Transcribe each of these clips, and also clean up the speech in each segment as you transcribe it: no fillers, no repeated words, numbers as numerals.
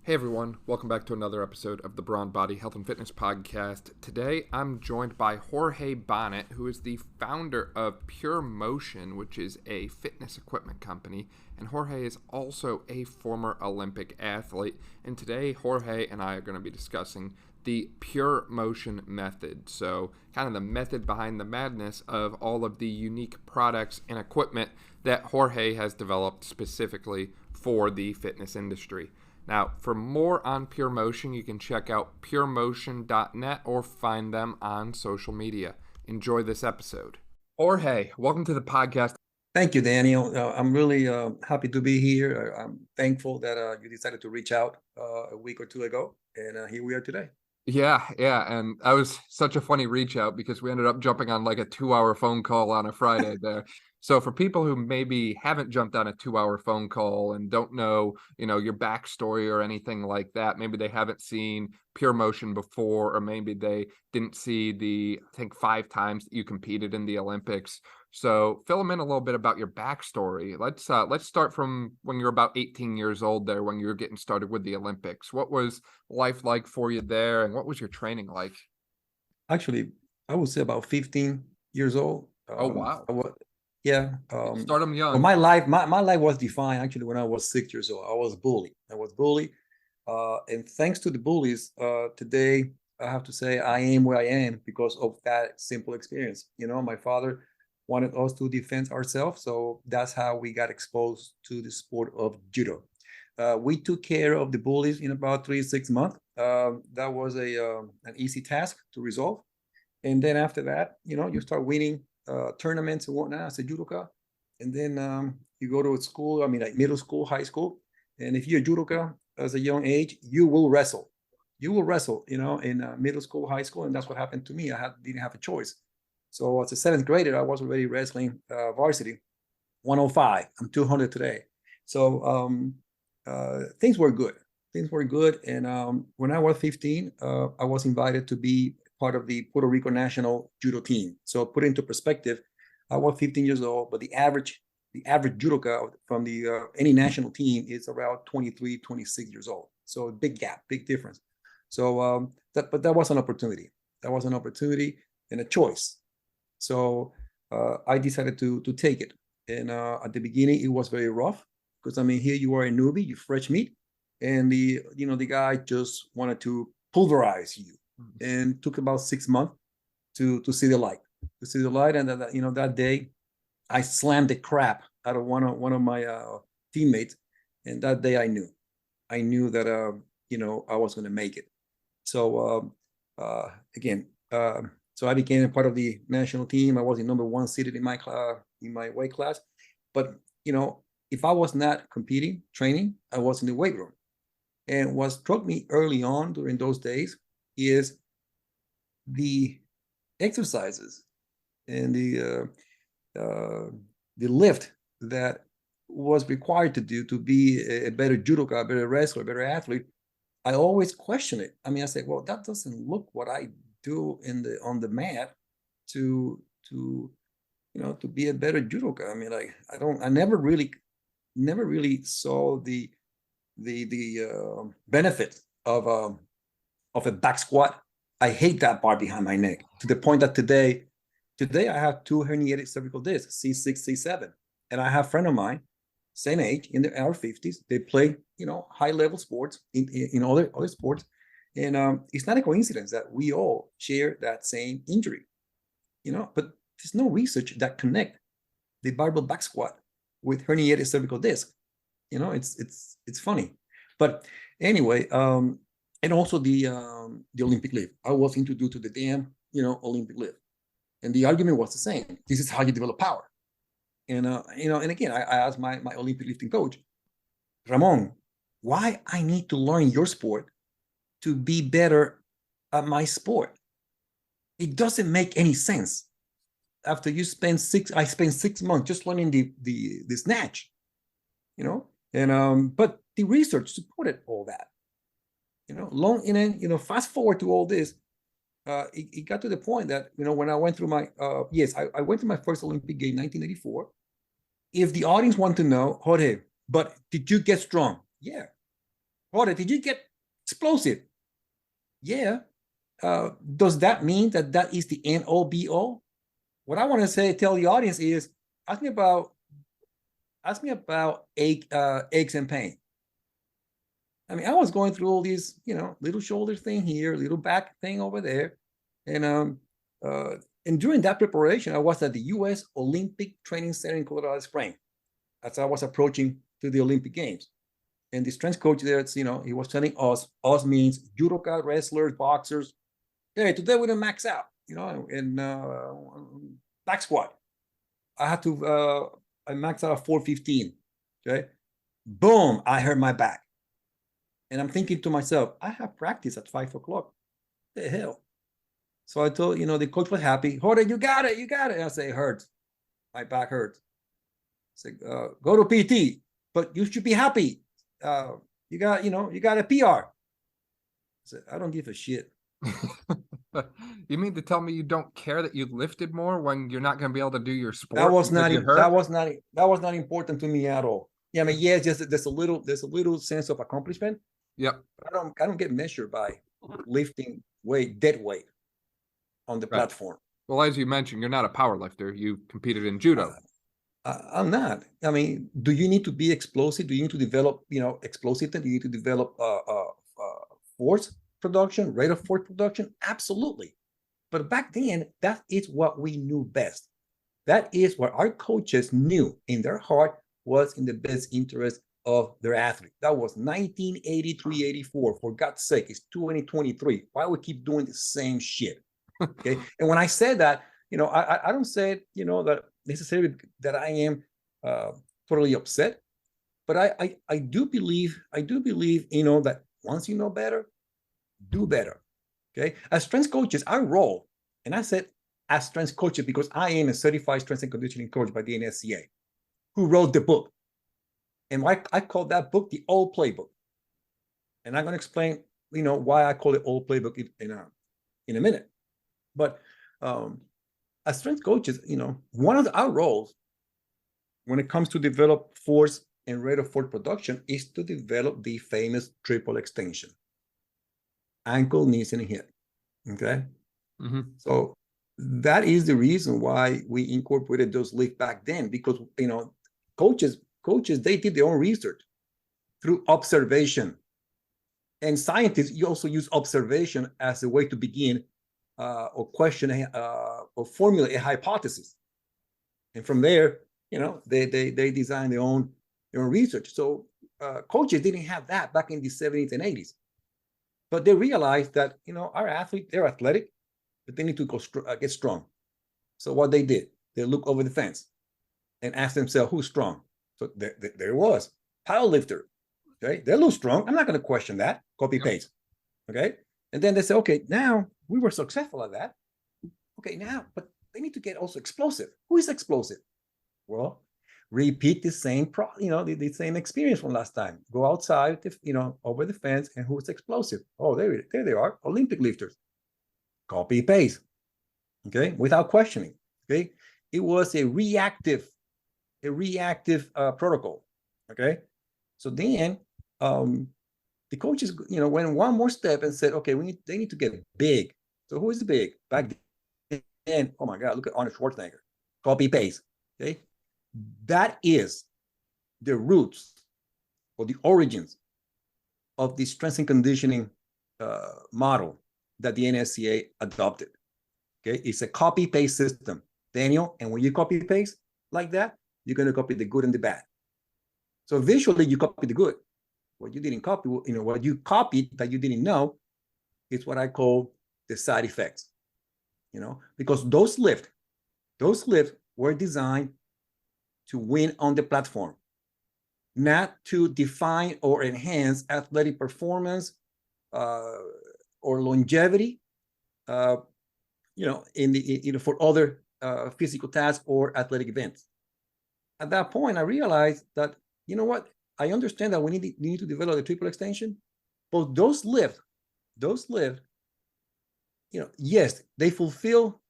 Hey everyone, welcome back to another episode of the Brawn Body Health and Fitness Podcast. Today I'm joined by Jorge Bonnet, who is the founder of PurMotion, which is a fitness equipment company. And Jorge is also a former Olympic athlete. And today Jorge and I are going to be discussing the PurMotion method. So kind of the method behind the madness of all of the unique products and equipment that Jorge has developed specifically for the fitness industry. Now, for more on PurMotion, you can check out PurMotion.net or find them on social media. Enjoy this episode. Jorge, welcome to the podcast. Thank you, Daniel. I'm really happy to be here. I'm thankful that you decided to reach out a week or two ago, and here we are today. Yeah. And that was such a funny reach out because we ended up jumping on like a 2-hour phone call on a Friday there. So for people who maybe haven't jumped on a 2-hour phone call and don't know, your backstory or anything like that, maybe they haven't seen PurMotion before, or maybe they didn't see the, I think, 5 times that you competed in the Olympics. So fill them in a little bit about your backstory. Let's start from when you were about 18 years old there, when you were getting started with the Olympics. What was life like for you there, and what was your training like? Actually, I would say about 15 years old. Oh, wow. Yeah. Start them young. Well, my life was defined actually when I was 6 years old. I was bullied. And thanks to the bullies, today I have to say I am where I am because of that simple experience. My father wanted us to defend ourselves, so that's how we got exposed to the sport of judo. We took care of the bullies in about 3 to 6 months. That was an easy task to resolve. And then after that, you start winning tournaments and whatnot as a judoka. And then you go to a school, like middle school, high school. And if you're a judoka as a young age, you will wrestle. In middle school, high school. And that's what happened to me. Didn't have a choice. So as a 7th grader, I was already wrestling varsity, 105. I'm 200 today. So things were good. And when I was 15, I was invited to be part of the Puerto Rico national judo team. So put into perspective, I was 15 years old, but the average judoka from the any national team is around 23, 26 years old. So big gap, big difference. So that was an opportunity. And a choice. So I decided to take it. And at the beginning, it was very rough because here you are a newbie, you fresh meat, and the guy just wanted to pulverize you, and took about 6 months to see the light. And that day, I slammed the crap out of one of my teammates, and that day I knew that I was going to make it. So so I became a part of the national team. I was the number 1 seeded in my weight class. But if I was not competing, training, I was in the weight room. And what struck me early on during those days is the exercises and the lift that was required to do to be a better judoka, a better wrestler, a better athlete. I always question it. I say, well, that doesn't look what I do on the mat to be a better judoka. I never really saw the benefit of a back squat. I hate that bar behind my neck, to the point that today I have 2 herniated cervical discs, C6, C7, and I have a friend of mine, same age, in their 50s. They play high level sports in other sports, and it's not a coincidence that we all share that same injury. But there's no research that connect the barbell back squat with herniated cervical disc. It's funny. But anyway, and also the Olympic lift. I was introduced to the damn Olympic lift, and the argument was the same. This is how you develop power. And and again, I asked my Olympic lifting coach, Ramon, why I need to learn your sport to be better at my sport? It doesn't make any sense. After I spent 6 months just learning the snatch, and but the research supported all that. Fast forward to all this, it got to the point that when I went through my I went to my first Olympic game, 1984. If the audience want to know, Jorge, but did you get strong? Yeah. Jorge, did you get explosive? Yeah. Does that mean that that is the end all be all? What I want to say, tell the audience is, ask me about aches and pain. I mean, I was going through all these, little shoulder thing here, little back thing over there, and during that preparation, I was at the U.S. Olympic Training Center in Colorado Springs as I was approaching to the Olympic Games. And the strength coach there, he was telling us means judoka, wrestlers, boxers. Hey, today we're gonna max out, and back squat. I had to, I maxed out at 415. Okay, boom! I hurt my back, and I'm thinking to myself, I have practice at 5 o'clock. The hell! So I told, the coach was happy. Jorge, you got it. And I say, it hurts. My back hurts. I said, go to PT, but you should be happy. You got a PR. I said, I don't give a shit. You mean to tell me you don't care that you lifted more when you're not going to be able to do your sport? That was not important to me at all. Yeah, I mean, yeah, just there's a little sense of accomplishment. Yep. I don't get measured by lifting dead weight on the platform. Well, as you mentioned, you're not a power lifter. You competed in judo. I'm not. I mean, do you need to be explosive? Do you need to develop, explosiveness? Do you need to develop force production, rate of force production? Absolutely. But back then, that is what we knew best. That is what our coaches knew in their heart was in the best interest of their athlete. That was 1983, 84. For God's sake, it's 2023. Why we keep doing the same shit? Okay. And when I said that, I don't say, that necessarily that I am totally upset, but I do believe, that once you know better, do better. Okay. As strength coaches, our role, and I said as strength coaches because I am a certified strength and conditioning coach by the NSCA, who wrote the book. And I call that book the old playbook. And I'm going to explain, why I call it old playbook in a minute. But as strength coaches, one of our roles when it comes to develop force and rate of force production is to develop the famous triple extension: ankle, knees, and hip. Okay. Mm-hmm. So that is the reason why we incorporated those lifts back then, because coaches they did their own research through observation, and scientists you also use observation as a way to begin or question or formulate a hypothesis, and from there, they design their own research. So coaches didn't have that back in the 70s and 80s, but they realized that our athletes, they're athletic, but they need to get strong. So what they did, they look over the fence and ask themselves, who's strong? So there it was, powerlifter. Okay, they look strong. I'm not going to question that. Copy paste. Okay, and then they say, okay, now we were successful at that. Okay, now, but they need to get also explosive. Who is explosive? Well, repeat the same the same experience from last time. Go outside, over the fence, and who's explosive? Oh, there they are, Olympic lifters. Copy paste. Okay, without questioning. Okay, it was a reactive protocol. Okay, so then the coaches went one more step and said, okay, they need to get big. So who is big back then? Oh my God, look at Arnold Schwarzenegger. Copy paste. Okay, that is the roots or the origins of the strength and conditioning model that the NSCA adopted. Okay, it's a copy paste system, Daniel. And when you copy paste like that, you're going to copy the good and the bad. So visually, you copy the good. What you didn't copy, what you copied that you didn't know, is what I call the side effects. Because those lifts were designed to win on the platform, not to define or enhance athletic performance or longevity, for other physical tasks or athletic events. At that point, I realized that, I understand that we need to develop the triple extension, but those lifts, yes, they fulfill,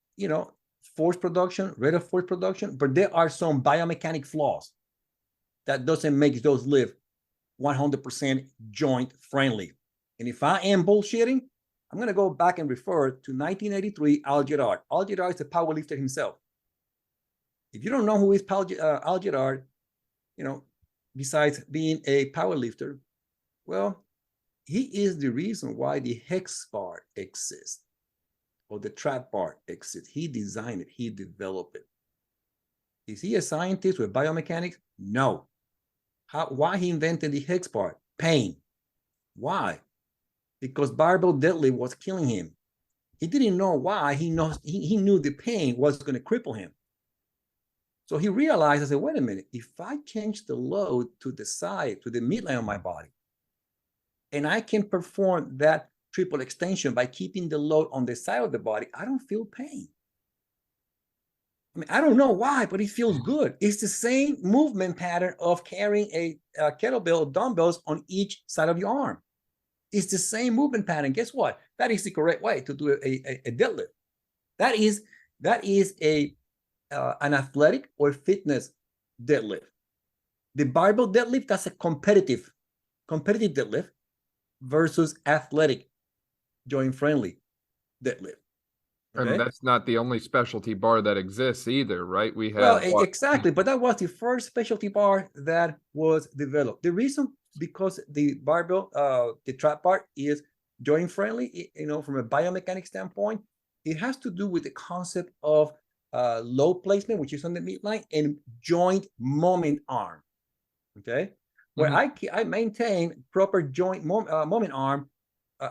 force production, rate of force production, but there are some biomechanic flaws that doesn't make those lifts 100% joint friendly. And if I am bullshitting, I'm going to go back and refer to 1983 Al Girard. Al Girard is a powerlifter himself. If you don't know who is Al Girard, besides being a powerlifter, well, he is the reason why the hex bar exists or the trap bar exists. He designed it. He developed it. Is he a scientist with biomechanics? No. Why he invented the hex bar? Pain. Why? Because barbell deadlift was killing him. He didn't know why. He knew the pain was going to cripple him. So he realized, I said, wait a minute, if I change the load to the side, to the midline of my body, and I can perform that triple extension by keeping the load on the side of the body, I don't feel pain. I mean, I don't know why, but it feels good. It's the same movement pattern of carrying a kettlebell or dumbbells on each side of your arm. It's the same movement pattern. Guess what? That is the correct way to do a deadlift. That is an athletic or fitness deadlift. The barbell deadlift, that's a competitive deadlift versus athletic joint friendly deadlift. Okay? And that's not the only specialty bar that exists either, right? We have exactly, but that was the first specialty bar that was developed. The reason, because the barbell, the trap bar is joint friendly, from a biomechanics standpoint, it has to do with the concept of load placement, which is on the midline, and joint moment arm. Okay, where I maintain proper joint moment arm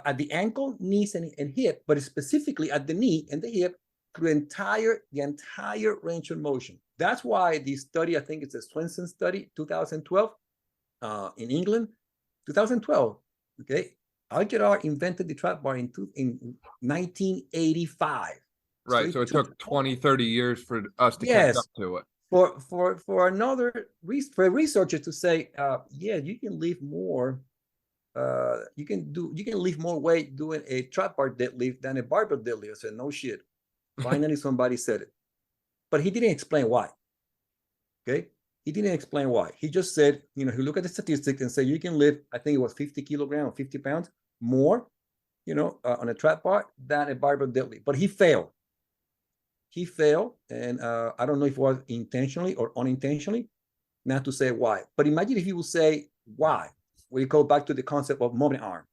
at the ankle, knees, and hip, but specifically at the knee and the hip through the entire range of motion. That's why the study, I think it's a Swenson study, 2012, in England, 2012. Okay, Al Girard invented the trap bar in 1985. Right, so it took 20, 30 years for us to catch up to it. For a researcher to say, yeah, you can lift more. You can lift more weight doing a trap bar deadlift than a barbell deadlift. I said, no shit. Finally, somebody said it, but he didn't explain why. Okay, he didn't explain why. He just said, he looked at the statistics and said you can lift, I think it was 50 kilograms or 50 pounds more, on a trap bar than a barbell deadlift. But he failed. And I don't know if it was intentionally or unintentionally, not to say why. But imagine if he would say why. We go back to the concept of moment arm.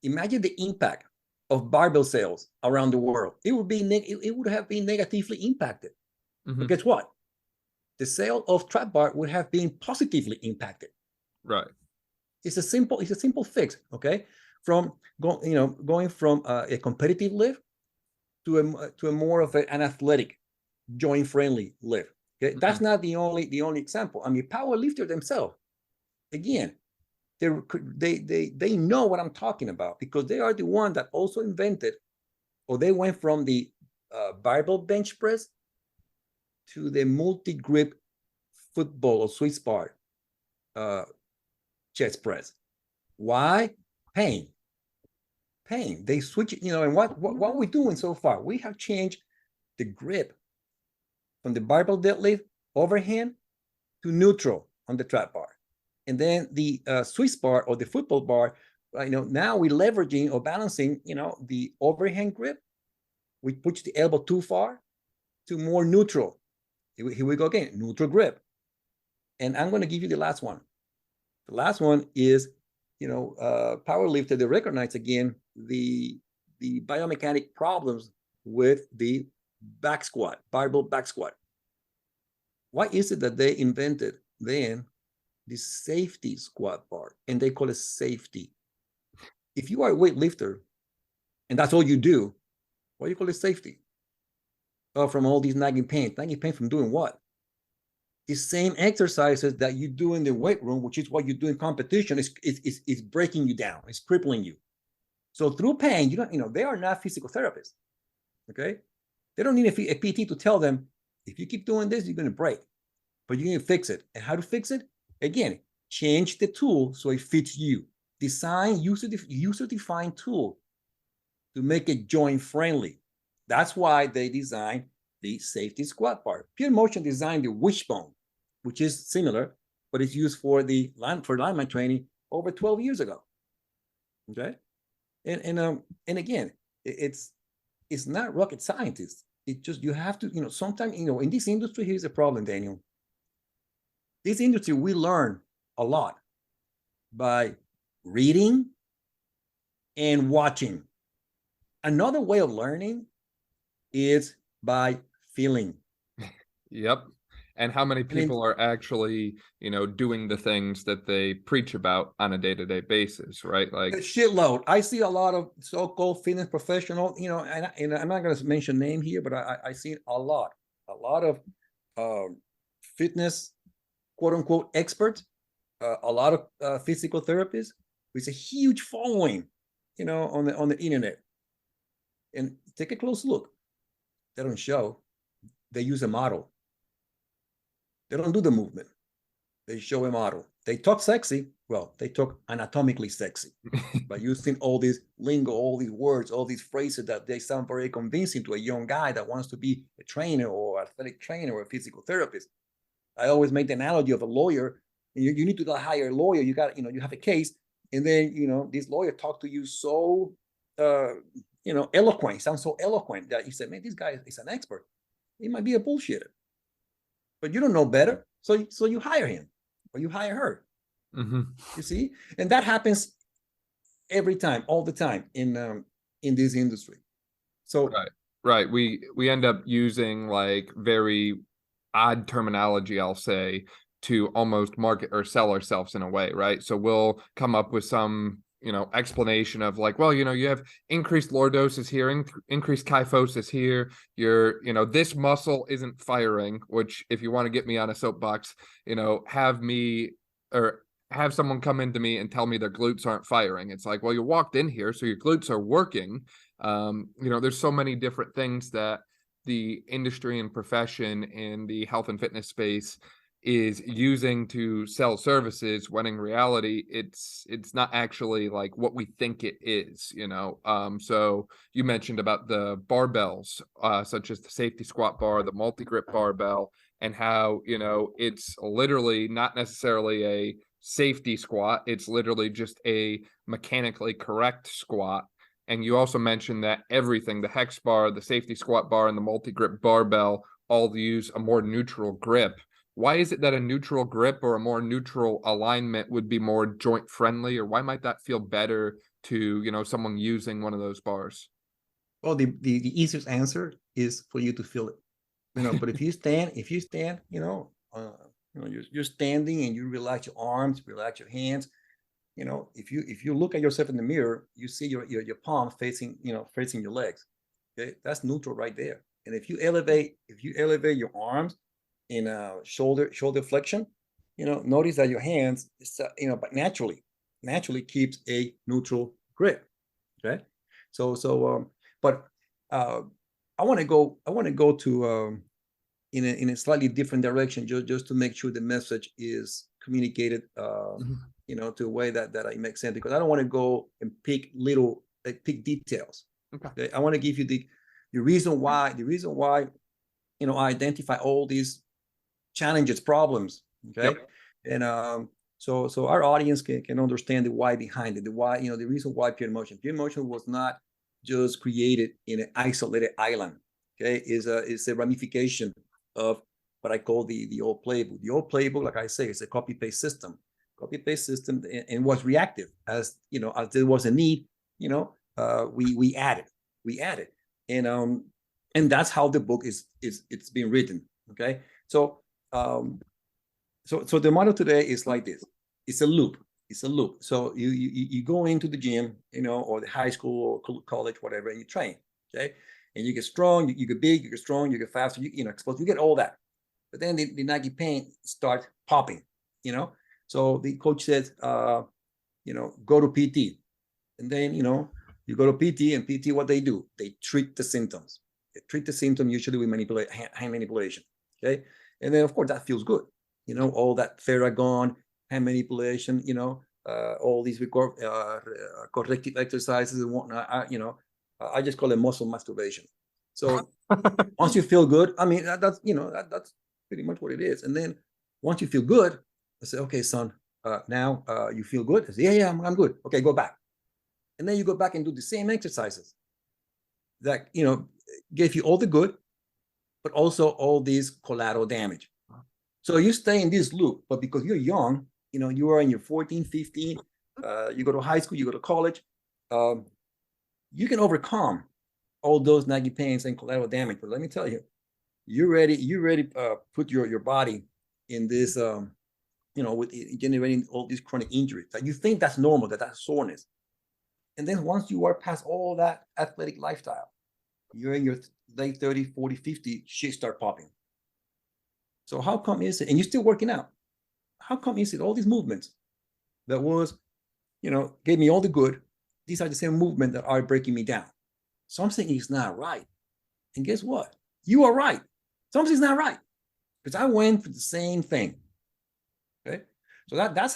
Imagine the impact of barbell sales around the world. It would have been negatively impacted. But guess what? The sale of trap bar would have been positively impacted. Right. It's a simple fix. Okay, from going from a competitive lift to a more of an athletic, joint friendly lift. Okay, that's not the only example. I mean, power lifters themselves, again, they know what I'm talking about, because they are the one that also invented, or they went from the barbell bench press to the multi-grip football or Swiss bar chest press. Why? Pain. They switch it, and what are we doing so far? We have changed the grip from the barbell deadlift overhand to neutral on the trap bar. And then the Swiss bar or the football bar, now we're leveraging or balancing, the overhand grip. We push the elbow too far to more neutral. Here we go again, neutral grip. And I'm going to give you the last one. The last one is, power lifter, they recognize again the biomechanic problems with the back squat, barbell back squat. Why is it that they invented then the safety squat bar, and they call it safety? If you are a weightlifter and that's all you do, why do you call it safety? Oh, from all these nagging pain from doing what? The same exercises that you do in the weight room, which is what you do in competition, is breaking you down, it's crippling you. So through pain, they are not physical therapists. Okay, they don't need a PT to tell them, if you keep doing this, you're going to break, but you can fix it. And how to fix it? Again, change the tool so it fits you. Design user-defined tool to make it joint friendly. That's why they designed the safety squat bar. PurMotion designed the wishbone, which is similar, but it's used for lineman training over 12 years ago. Okay, and again, it's not rocket scientists. It just, you have to, sometimes, in this industry, here's the problem, Daniel. This industry, we learn a lot by reading and watching. Another way of learning is by feeling. Yep. And how many people are actually, doing the things that they preach about on a day-to-day basis, right? Like a shitload. I see a lot of so-called fitness professional, and I'm not going to mention name here, but I see a lot of fitness, quote unquote, experts, a lot of physical therapists with a huge following, on the internet. And take a close look. They don't show. They use a model. They don't do the movement. They show a model. They talk sexy. Well, they talk anatomically sexy by using all this lingo, all these words, all these phrases that they sound very convincing to a young guy that wants to be a trainer or athletic trainer or a physical therapist. I always make the analogy of a lawyer. You need to hire a lawyer. You got, you have a case, and then, this lawyer talked to you so, eloquent. He sounds so eloquent that you said, man, this guy is an expert. He might be a bullshitter, but you don't know better. So you hire him or you hire her. Mm-hmm. You see, and that happens every time, all the time in this industry. So right. We end up using like very odd terminology, I'll say, to almost market or sell ourselves in a way, right? So we'll come up with some explanation of like, well, you have increased lordosis here, increased kyphosis here, this muscle isn't firing, which if you want to get me on a soapbox, have me or have someone come into me and tell me their glutes aren't firing. It's like, well, you walked in here, so your glutes are working. There's so many different things that the industry and profession in the health and fitness space is using to sell services, when in reality it's not actually like what we think it is. So you mentioned about the barbells, such as the safety squat bar, the multi-grip barbell, and how it's literally not necessarily a safety squat, it's literally just a mechanically correct squat. And you also mentioned that everything, the hex bar, the safety squat bar, and the multi-grip barbell all use a more neutral grip. Why is it that a neutral grip or a more neutral alignment would be more joint friendly, or why might that feel better to, someone using one of those bars? Well, the easiest answer is for you to feel it, but if you stand, you're standing and you relax your arms, relax your hands, if you look at yourself in the mirror, you see your palm facing your legs. Okay, that's neutral right there. And if you elevate your arms in a shoulder flexion, notice that your hands, but naturally keeps a neutral grip. Okay, but I want to go to in a slightly different direction, just to make sure the message is communicated, to a way that it makes sense, because I don't want to go and pick details. Okay, I want to give you the reason why I identify all these challenges, problems. Okay. Yep. And so our audience can understand the why behind it, the why, the reason why PurMotion was not just created in an isolated island. Okay, is a ramification of what I call the old playbook. The old playbook, like I say, is a copy-paste system, and was reactive. As as there was a need, we added, and that's how the book it's been written. Okay, so the model today is like this. It's a loop. So you go into the gym, or the high school or college, whatever, and you train. Okay, and you get strong, you get big, you get strong, you get faster, you explode, you get all that. But then the naggy pain start popping. So the coach says, go to PT, and then you go to PT, and PT, what they do, they treat the symptoms. They treat the symptom usually with hand manipulation. Okay, and then of course that feels good. All that Theragun, hand manipulation, all these corrective exercises and whatnot. I just call it muscle masturbation. So once you feel good, I mean, that's pretty much what it is. And then once you feel good, I said, okay, son, now you feel good? I said, yeah, I'm good. Okay, go back. And then you go back and do the same exercises that, gave you all the good, but also all this collateral damage. So you stay in this loop, but because you're young, you are in your 14, 15, you go to high school, you go to college, you can overcome all those nagging pains and collateral damage. But let me tell you, you ready put your body in this, with generating all these chronic injuries that you think that's normal, that's soreness. And then once you are past all that athletic lifestyle, you're in your late 30, 40, 50, shit start popping. So how come is it, and you're still working out, how come is it all these movements that was, gave me all the good, these are the same movements that are breaking me down? Something is not right. And guess what? You are right. Something's not right. Because I went for the same thing. Okay. So that's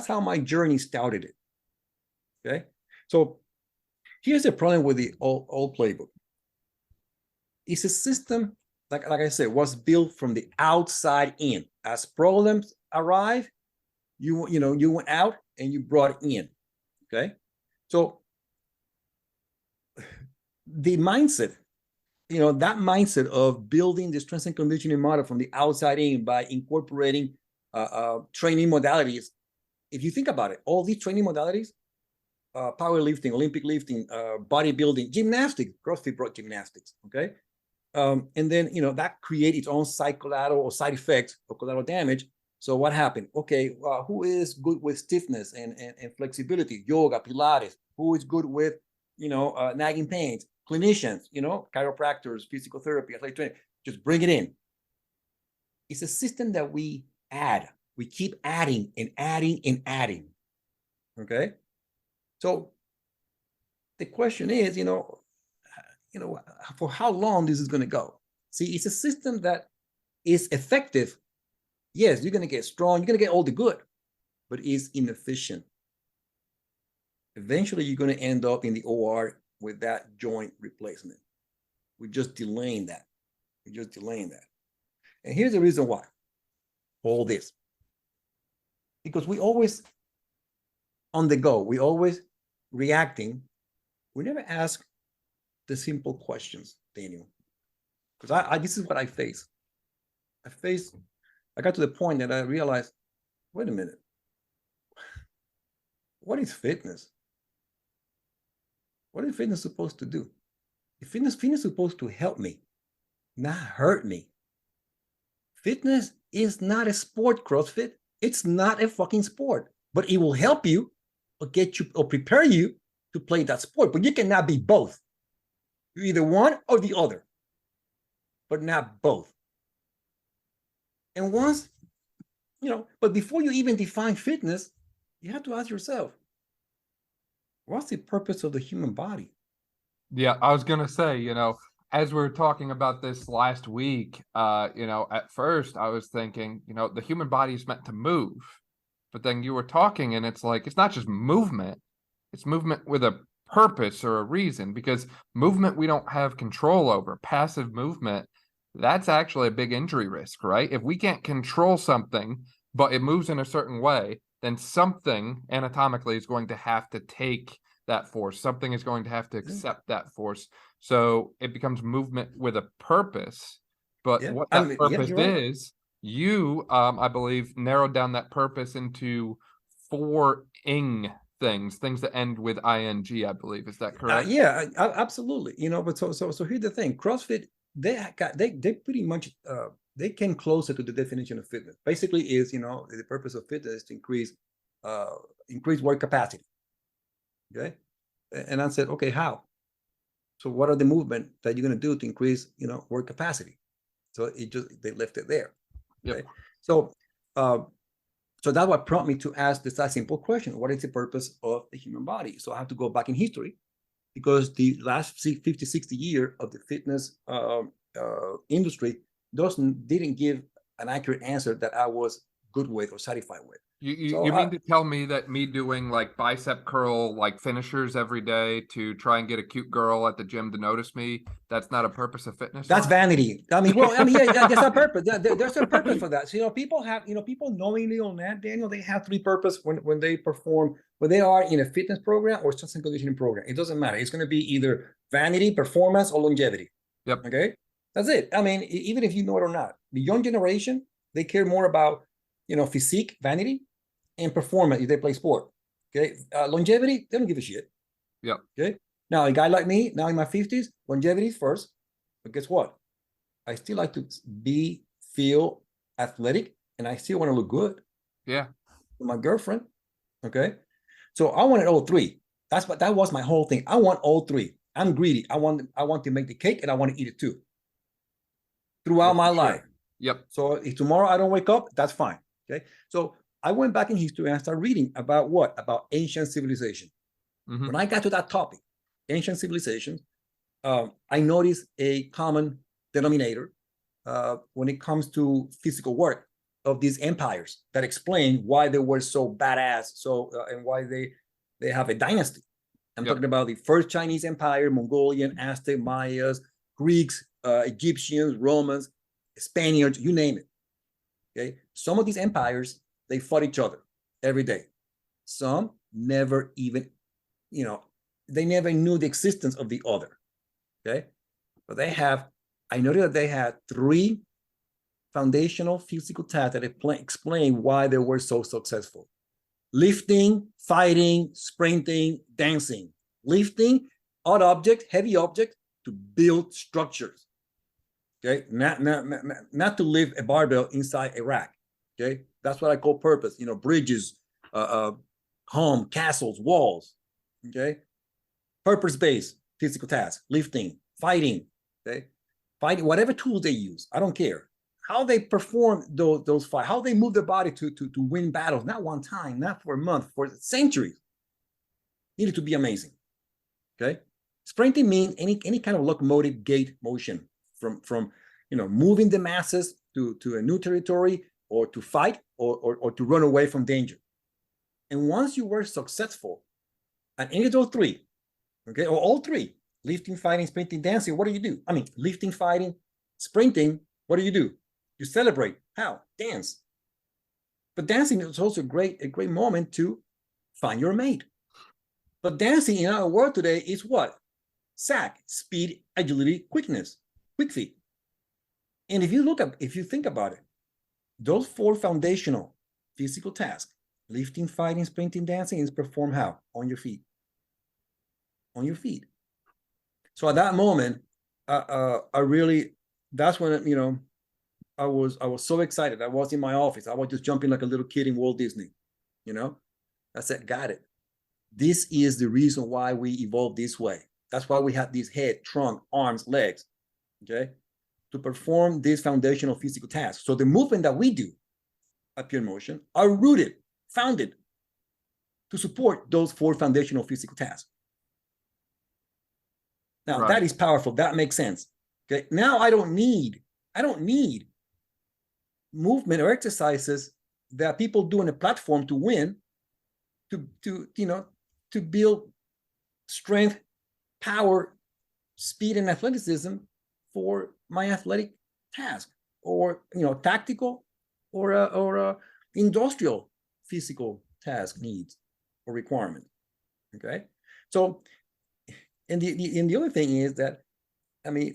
how my journey started it. Okay. So here's the problem with the old playbook. It's a system, like I said, was built from the outside in. As problems arrive, you went out and you brought it in. Okay. So the mindset, that mindset of building the strength and conditioning model from the outside in by incorporating training modalities. If you think about it, all these training modalities, powerlifting, Olympic lifting, bodybuilding, gymnastics, CrossFit brought gymnastics, okay? And then, that creates its own collateral or side effects or collateral damage. So what happened? Okay, who is good with stiffness and flexibility? Yoga, Pilates. Who is good with, nagging pains? Clinicians, chiropractors, physical therapy, athletic training. Just bring it in. It's a system that we add. We keep adding and adding and adding. Okay. So the question is, for how long this is going to go? See, it's a system that is effective. Yes, you're going to get strong. You're going to get all the good, but it's inefficient. Eventually, you're going to end up in the OR with that joint replacement. We're just delaying that. And here's the reason why. All this. Because we always on the go. We always reacting. We never ask the simple questions, Daniel. Because this is what I face. I got to the point that I realized, wait a minute. What is fitness? What is fitness supposed to do? Fitness is supposed to help me, not hurt me. Fitness is not a sport, CrossFit. It's not a fucking sport, but it will help you or get you or prepare you to play that sport. But you cannot be both. You're either one or the other, but not both. And once, but before you even define fitness, you have to ask yourself, what's the purpose of the human body? Yeah, I was going to say, as we were talking about this last week, at first I was thinking, the human body is meant to move. But then you were talking and it's like, it's not just movement. It's movement with a purpose or a reason, because movement we don't have control over. Passive movement, that's actually a big injury risk, right? If we can't control something, but it moves in a certain way, then something anatomically is going to have to take that force. Something is going to have to accept that force. So it becomes movement with a purpose. But what that purpose is, you, I believe, narrowed down that purpose into 4 ing things that end with ing, I believe. Is that correct? Yeah, absolutely. But so here's the thing. CrossFit, they pretty much they came closer to the definition of fitness. Basically, is the purpose of fitness is to increase work capacity. Okay, and I said, okay, how? So what are the movement that you're going to do to increase work capacity? So they left it there. Okay, yep. So that's what prompted me to ask that simple question: what is the purpose of the human body? So I have to go back in history, because the last 50, 60 years of the fitness industry didn't give an accurate answer that I was good with or satisfied with. You So mean to tell me that me doing like bicep curl like finishers every day to try and get a cute girl at the gym to notice me, that's not a purpose of fitness, that's Jorge? vanity. Yeah, there's a purpose. There's a purpose for that. So, people have, people knowingly on that, Daniel, they have three purposes when they perform, when they are in a fitness program or strength and conditioning program. It doesn't matter. It's going to be either vanity, performance, or longevity. Yep. Okay. That's it. I mean, even if you know it or not, the young generation, they care more about, physique, vanity, and performance if they play sport. Okay. Longevity, they don't give a shit. Yep. Okay. Now, a guy like me, now in my 50s, longevity is first. But guess what? I still like to feel athletic, and I still want to look good. Yeah. With my girlfriend. Okay. So I wanted all three. That was my whole thing. I want all three. I'm greedy. I want to make the cake, and I want to eat it too. Throughout my life. Yep. So if tomorrow I don't wake up, that's fine. Okay. So I went back in history and I started reading about what? About ancient civilization. Mm-hmm. When I got to that topic, ancient civilizations, I noticed a common denominator when it comes to physical work of these empires that explain why they were so badass, and why they have a dynasty. I'm talking about the first Chinese Empire, Mongolian, Aztec, Mayas, Greeks, Egyptians, Romans, Spaniards, you name it. Okay, some of these empires, they fought each other every day. Some never even, they never knew the existence of the other. Okay, but I noticed that they had three foundational physical tasks that explain why they were so successful: lifting, fighting, sprinting, dancing. Lifting, odd object, heavy object, to build structures. Okay, not to lift a barbell inside a rack. Okay, that's what I call purpose. Bridges, home, castles, walls. Okay, purpose-based physical tasks, lifting, fighting. Okay, fighting, whatever tools they use, I don't care. How they perform those fights, how they move their body to win battles, not one time, not for a month, for centuries, needed to be amazing. Okay, sprinting means any kind of locomotive gait motion from moving the masses to a new territory, or to fight, or to run away from danger. And once you were successful at any of those three, okay, or all three, lifting, fighting, sprinting, dancing, what do you do? I mean, lifting, fighting, sprinting, what do? You celebrate. How? Dance. But dancing is also a great moment to find your mate. But dancing in our world today is what? SAC, speed, agility, quickness, quick feet. And if you think about it, those four foundational physical tasks, lifting, fighting, sprinting, dancing, is performed how? On your feet. On your feet. So at that moment, that's when, I was so excited. I was in my office. I was just jumping like a little kid in Walt Disney. I said, got it. This is the reason why we evolved this way. That's why we have this head, trunk, arms, legs, okay, to perform these foundational physical tasks. So the movement that we do at PurMotion are founded to support those four foundational physical tasks. Now, That is powerful. That makes sense. Okay. Now I don't need movement or exercises that people do on a platform to win, to build strength, power, speed, and athleticism for my athletic task, or tactical or industrial physical task needs or requirement. Okay, so and the other thing is that, I mean,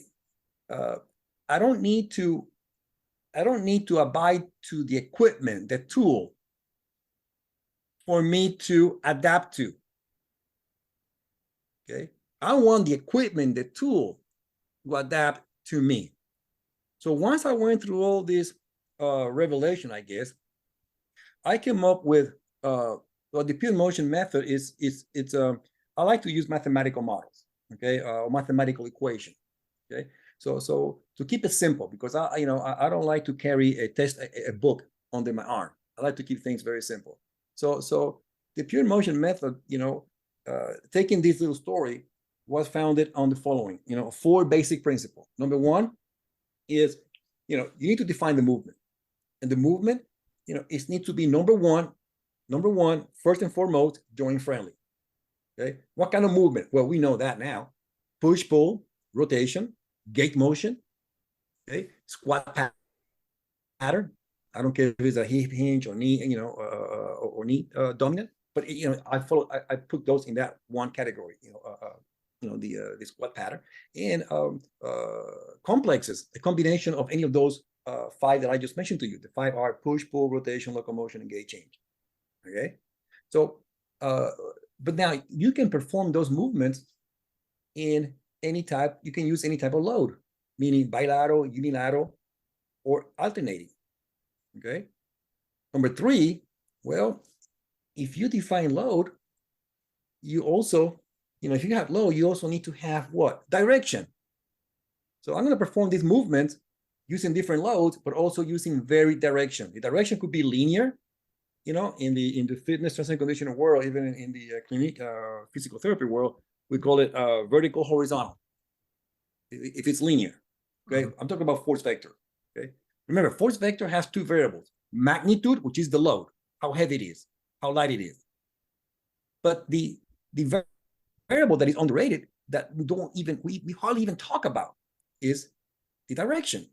I don't need to abide to the equipment, the tool, for me to adapt to. Okay, I want the equipment, the tool, to adapt to me. So once I went through all this revelation, I guess, I came up with the PurMotion method is I like to use mathematical models, okay, mathematical equation, okay. So to keep it simple, because I don't like to carry a book under my arm. I like to keep things very simple. So the PurMotion method, taking this little story, was founded on the following, 4 basic principles. Number 1 is, you need to define the movement, and the movement, it needs to be, number 1, Number one, first and foremost, joint friendly. Okay. What kind of movement? Well, we know that now. Push, pull, rotation, gate motion, okay, squat pattern. I don't care if it's a hip hinge or knee, or knee dominant, but I put those in that one category. The squat pattern and complexes, a combination of any of those five that I just mentioned to you. The 5R: push, pull, rotation, locomotion, and gate change. Okay, so but now you can perform those movements in any type. You can use any type of load, meaning bilateral, unilateral, or alternating. Okay. Number three, well, if you define load, you also, if you have load, you also need to have what? Direction. So I'm going to perform these movements using different loads, but also using varied direction. The direction could be linear, in the fitness, strength and conditioning world, even in the clinic physical therapy world, we call it vertical, horizontal. If it's linear, okay. I'm talking about force vector. Okay. Remember, force vector has two variables: magnitude, which is the load, how heavy it is, how light it is. But the variable that is underrated, that we hardly even talk about, is the direction.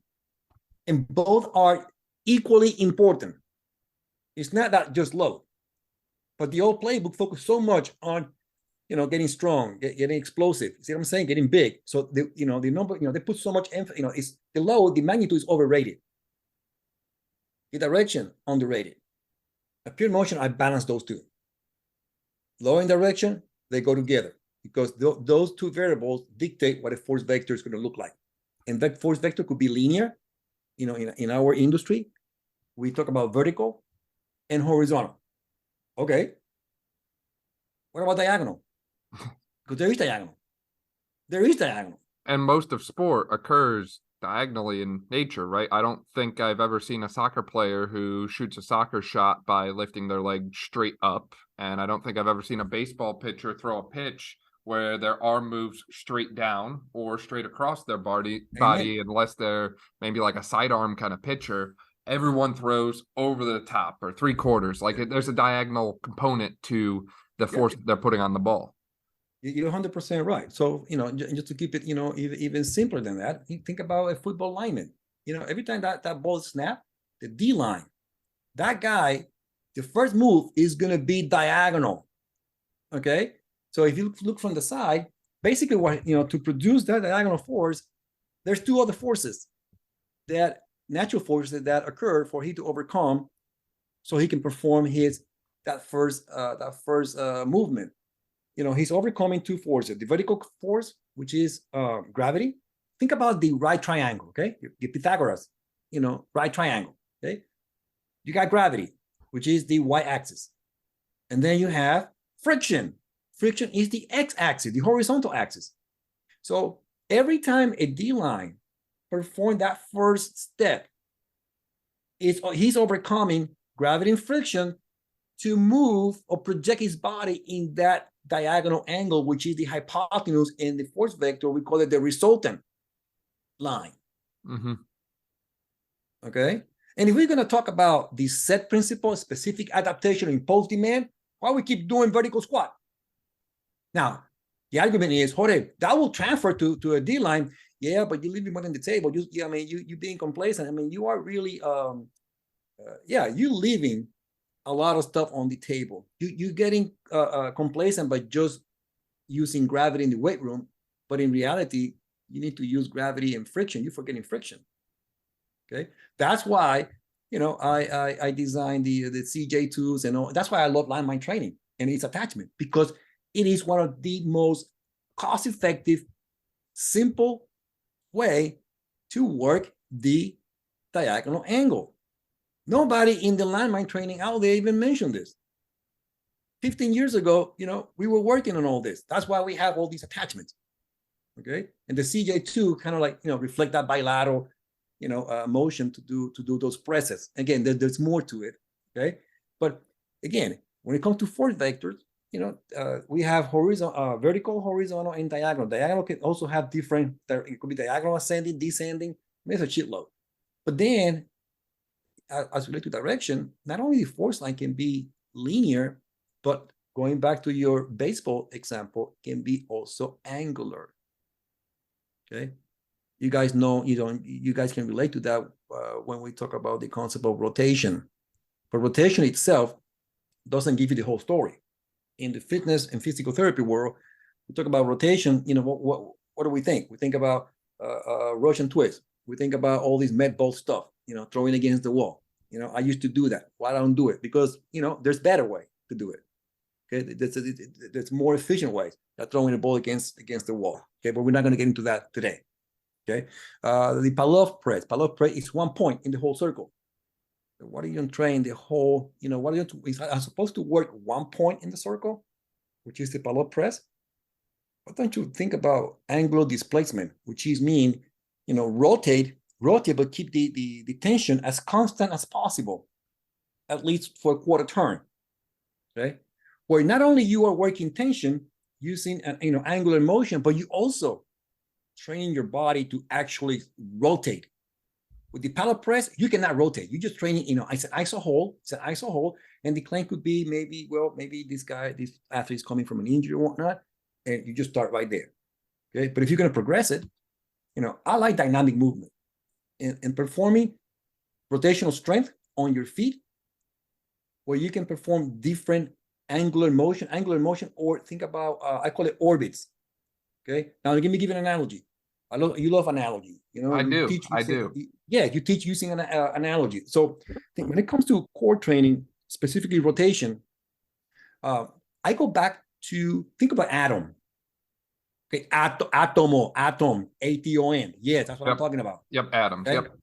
And both are equally important. It's not that just load, but the old playbook focused so much on, getting strong, getting explosive. See what I'm saying? Getting big. So the number, they put so much emphasis. It's the load, the magnitude is overrated. The direction underrated. At PurMotion, I balance those two. Load and direction, they go together because those two variables dictate what a force vector is going to look like. And that force vector could be linear. In our industry, we talk about vertical and horizontal. Okay. What about diagonal? Because there is diagonal. There is diagonal. And most of sport occurs diagonally in nature, right? I don't think I've ever seen a soccer player who shoots a soccer shot by lifting their leg straight up. And I don't think I've ever seen a baseball pitcher throw a pitch where their arm moves straight down or straight across their body, unless they're maybe like a sidearm kind of pitcher. Everyone throws over the top or three quarters. Like there's a diagonal component to the force that they're putting on the ball. You're 100% right. So, just to keep it, even simpler than that, think about a football lineman. Every time that ball is snapped, the D line, that guy, the first move is going to be diagonal. Okay. So if you look from the side, basically what, to produce that diagonal force, there's two other forces, that natural forces that occur for he to overcome so he can perform that first movement. He's overcoming two forces: the vertical force, which is gravity. Think about the right triangle, okay? The Pythagoras, right triangle, okay? You got gravity, which is the y-axis. And then you have friction. Friction is the x-axis, the horizontal axis. So every time a D-line performs that first step, he's overcoming gravity and friction to move or project his body in that diagonal angle, which is the hypotenuse in the force vector. We call it the resultant line. Mm-hmm. Okay. And if we're going to talk about the set principle, specific adaptation, impulse demand, why we keep doing vertical squat? Now, the argument is, Jorge, that will transfer to a D line. Yeah, but you leave him on the table. You being complacent. You are really, you leaving a lot of stuff on the table. You're getting complacent by just using gravity in the weight room, but in reality, you need to use gravity and friction. You're forgetting friction. Okay, that's why I designed the CJ2s and all. That's why I love landmine training and its attachment, because it is one of the most cost-effective, simple way to work the diagonal angle. Nobody in the landmine training out there even mentioned this. 15 years ago, we were working on all this. That's why we have all these attachments. Okay. And the CJ2 kind of reflect that bilateral, motion to do those presses. Again, there's more to it. Okay. But again, when it comes to force vectors, we have horizontal, vertical, horizontal, and diagonal. Diagonal can also have different, it could be diagonal ascending, descending. It's a shitload. But then, as related to direction, not only the force line can be linear, but going back to your baseball example, can be also angular. Okay, you guys know, you guys can relate to that when we talk about the concept of rotation. But rotation itself doesn't give you the whole story. In the fitness and physical therapy world, we talk about rotation. What do we think? We think about Russian twist. We think about all this med ball stuff, throwing against the wall. I used to do that. Why don't do it? Because, there's better way to do it. Okay, there's more efficient ways than throwing the ball against the wall. Okay, but we're not going to get into that today. Okay, the Palov press. Palov press is 1 point in the whole circle. What are you going to train the whole? What are you? Is I supposed to work 1 point in the circle, which is the Palov press? Why don't you think about angular displacement, which is rotate, but keep the tension as constant as possible, at least for a quarter turn. Okay, where not only you are working tension using angular motion, but you also train your body to actually rotate. With the Palov press, you cannot rotate. You just training, it's an iso hold, and the claim could be maybe this athlete is coming from an injury or whatnot, and you just start right there. Okay, but if you're going to progress it, I like dynamic movement and performing rotational strength on your feet, where you can perform different angular motion, or think about I call it orbits. Okay, now let me give you an analogy. You love analogy. I do. Yeah, you teach using an analogy. So when it comes to core training, specifically rotation, I go back to think about atom. Okay, atom, atom. Yes, that's what I'm talking about. Yep, atoms. Okay? Yep.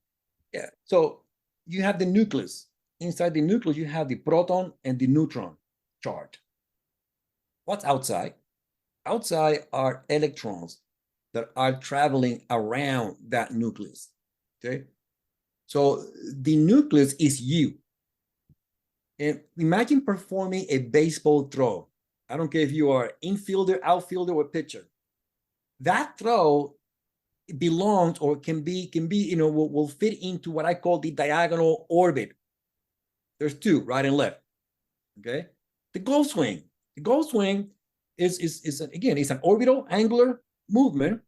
Yeah. So you have the nucleus. Inside the nucleus, you have the proton and the neutron charge. What's outside? Outside are electrons that are traveling around that nucleus. Okay, so the nucleus is you. And imagine performing a baseball throw. I don't care if you are infielder, outfielder, or pitcher. That throw belongs or can be will fit into what I call the diagonal orbit. There's two, right and left. Okay, the golf swing. The golf swing is again, it's an orbital angular movement,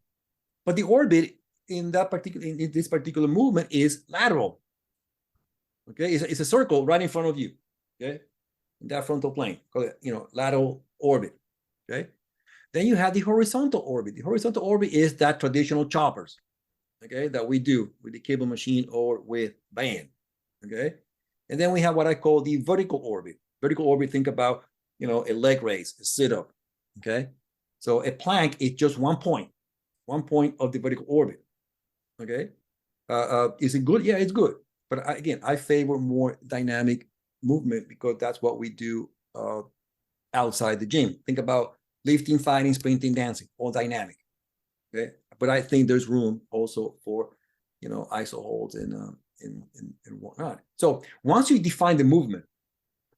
but the orbit in this particular movement is lateral. Okay, it's a circle right in front of you. Okay, in that frontal plane, call it lateral orbit. Okay, then you have the horizontal orbit. The horizontal orbit is that traditional choppers, okay, that we do with the cable machine or with band. Okay, and then we have what I call the vertical orbit. Vertical orbit, think about a leg raise, a sit-up. Okay, so a plank is just 1 point of the vertical orbit. Okay, is it good? Yeah, it's good. But again, I favor more dynamic movement because that's what we do outside the gym. Think about lifting, fighting, sprinting, dancing, all dynamic. Okay, but I think there's room also for iso holds and whatnot. So once you define the movement,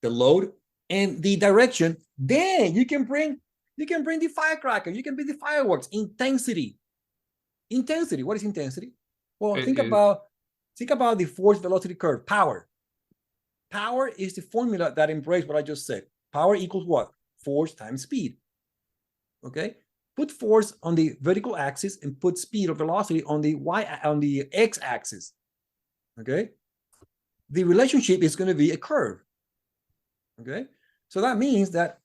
the load, and the direction, then you can bring the firecracker. You can bring the fireworks. Intensity. What is intensity? Well, think about the force velocity curve. Power is the formula that embraces what I just said. Power equals what? Force times speed. Okay, put force on the vertical axis and put speed or velocity on the x-axis. Okay, the relationship is going to be a curve. Okay, so that means that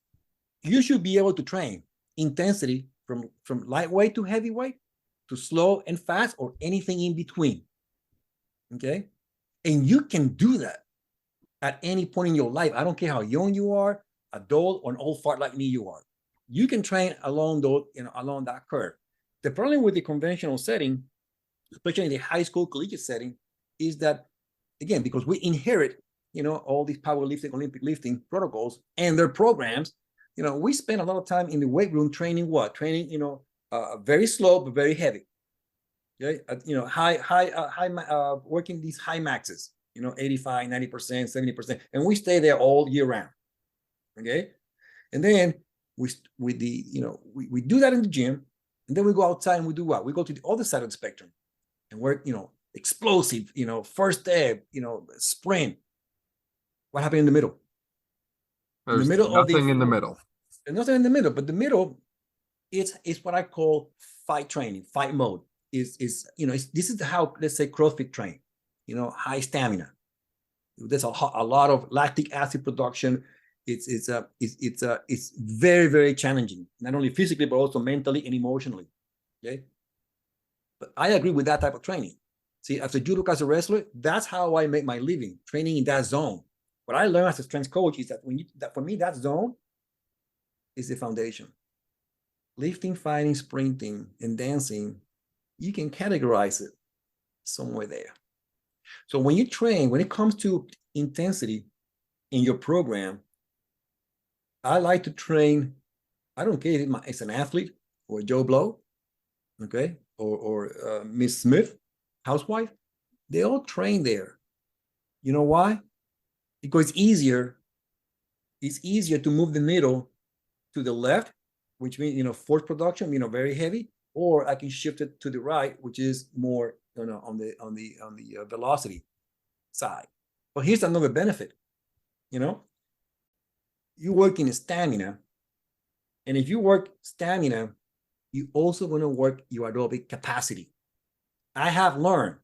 you should be able to train intensity from lightweight to heavyweight, to slow and fast, or anything in between. Okay, and you can do that at any point in your life. I don't care how young you are, adult or an old fart like me you are. You can train along along that curve. The problem with the conventional setting, especially in the high school collegiate setting, is that, again, because we inherit all these powerlifting, Olympic lifting protocols and their programs, we spend a lot of time in the weight room training very slow but very heavy. Okay, high working these high maxes, 85, 90%, 70%, and we stay there all year round. Okay, and then we do that in the gym, and then we go outside and we do what? We go to the other side of the spectrum and work, explosive, first step, sprint. What happened in the middle? In the There's middle of the nothing in the floor. middle. There's nothing in the middle, but the middle is what I call fight training, fight mode. This is how, let's say, CrossFit train, high stamina. There's a lot of lactic acid production. It's very, very challenging, not only physically, but also mentally and emotionally. Okay. But I agree with that type of training. See, as a judoka, as a wrestler, that's how I make my living, training in that zone. What I learned as a strength coach is that for me, that zone is the foundation. Lifting, fighting, sprinting, and dancing, you can categorize it somewhere there. So when you train, when it comes to intensity in your program, I like to train. I don't care if it's an athlete or Joe Blow, okay, or Miss Smith, housewife. They all train there. You know why? Because it's easier. It's easier to move the needle to the left, which means force production, very heavy, or I can shift it to the right, which is more on the velocity side. But here's another benefit. You work in stamina, and if you work stamina, you also going to work your aerobic capacity. I have learned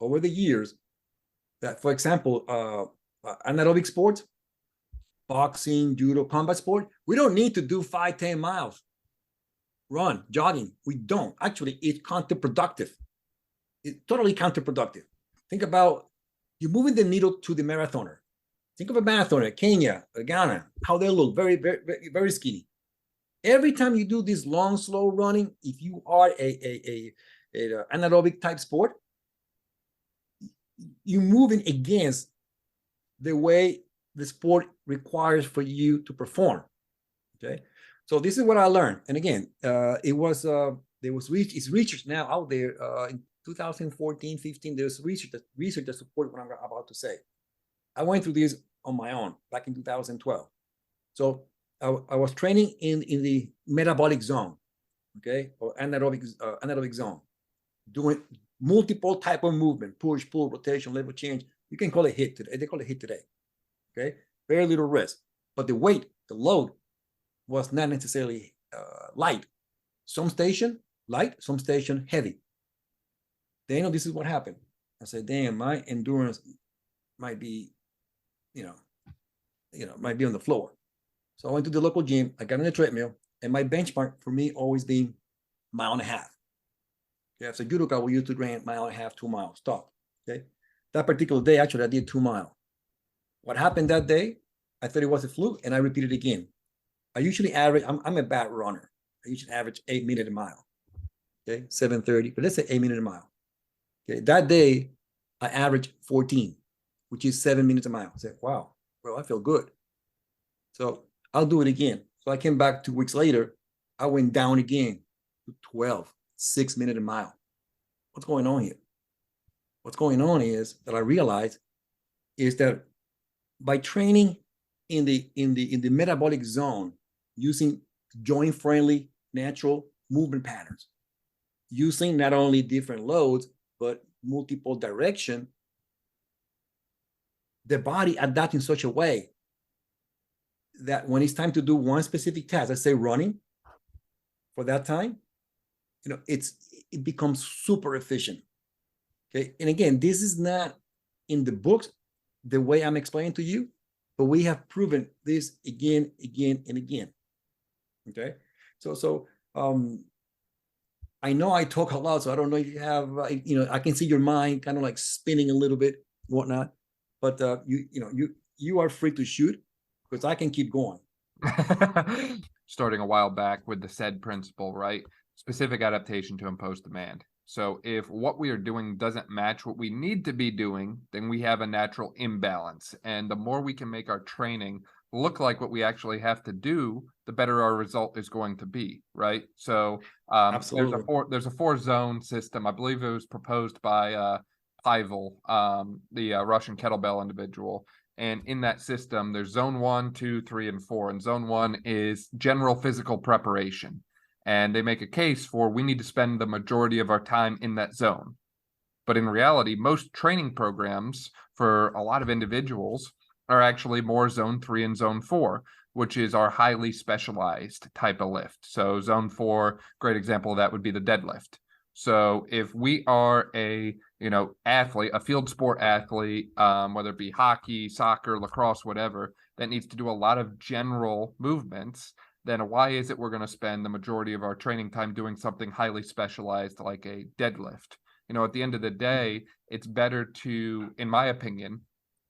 over the years that, for example, anaerobic sports, boxing, judo, combat sport, we don't need to do 5-10 miles run, jogging. We don't. Actually, it's counterproductive. It's totally counterproductive. Think about you're moving the needle to the marathoner. Think of a marathoner, Kenya, Ghana, how they look, very, very, very, very skinny. Every time you do this long, slow running, if you are an anaerobic type sport, you're moving against the way the sport requires for you to perform. Okay, so this is what I learned. And again, it's research now out there in 2014, 15. There's research that support what I'm about to say. I went through this on my own back in 2012. So I was training in the metabolic zone, okay, or anaerobic zone, doing multiple type of movement, push, pull, rotation, level change. You can call it HIIT today. They call it HIIT today. Okay, very little rest, but the weight, the load, was not necessarily light. Some station light, some station heavy. Then this is what happened. I said, damn, my endurance might be, might be on the floor. So I went to the local gym. I got on the treadmill, and my benchmark for me always been 1.5 miles. Okay, so judoka, we used to run 1.5 miles, 2 miles, stop. Okay, that particular day, actually, I did 2 miles. What happened that day? I thought it was a fluke, and I repeated again. I usually average. I'm a bad runner. I usually average 8 minutes a mile. Okay, 7:30, but let's say 8 minutes a mile. Okay, that day I averaged 14, which is 7 minutes a mile. I said, wow, well, I feel good. So I'll do it again. So I came back 2 weeks later. I went down again to 12, 6 minutes a mile. What's going on here? What's going on is that I realized is that by training in the metabolic zone, using joint-friendly natural movement patterns, using not only different loads, but multiple direction, the body adapts in such a way that when it's time to do one specific task, let's say running, for that time, it becomes super efficient. Okay, and again, this is not in the books the way I'm explaining to you, but we have proven this again, and again. Okay, so I know I talk a lot, so I don't know if you have, I can see your mind kind of like spinning a little bit, whatnot, but you are free to shoot because I can keep going. Starting a while back with the SAID principle, right? Specific adaptation to impose demand. So if what we are doing doesn't match what we need to be doing, then we have a natural imbalance. And the more we can make our training look like what we actually have to do, the better our result is going to be, right? So Absolutely. there's a 4-zone system. I believe it was proposed by Pavel, the Russian kettlebell individual. And in that system, there's zone 1, 2, 3, and 4. And zone 1 is general physical preparation. And they make a case for we need to spend the majority of our time in that zone. But in reality, most training programs for a lot of individuals are actually more zone 3 and zone 4. which is our highly specialized type of lift. So zone 4, great example of that would be the deadlift. So if we are a athlete, a field sport athlete, whether it be hockey, soccer, lacrosse, whatever, that needs to do a lot of general movements, then why is it we're going to spend the majority of our training time doing something highly specialized like a deadlift? At the end of the day, it's better to, in my opinion,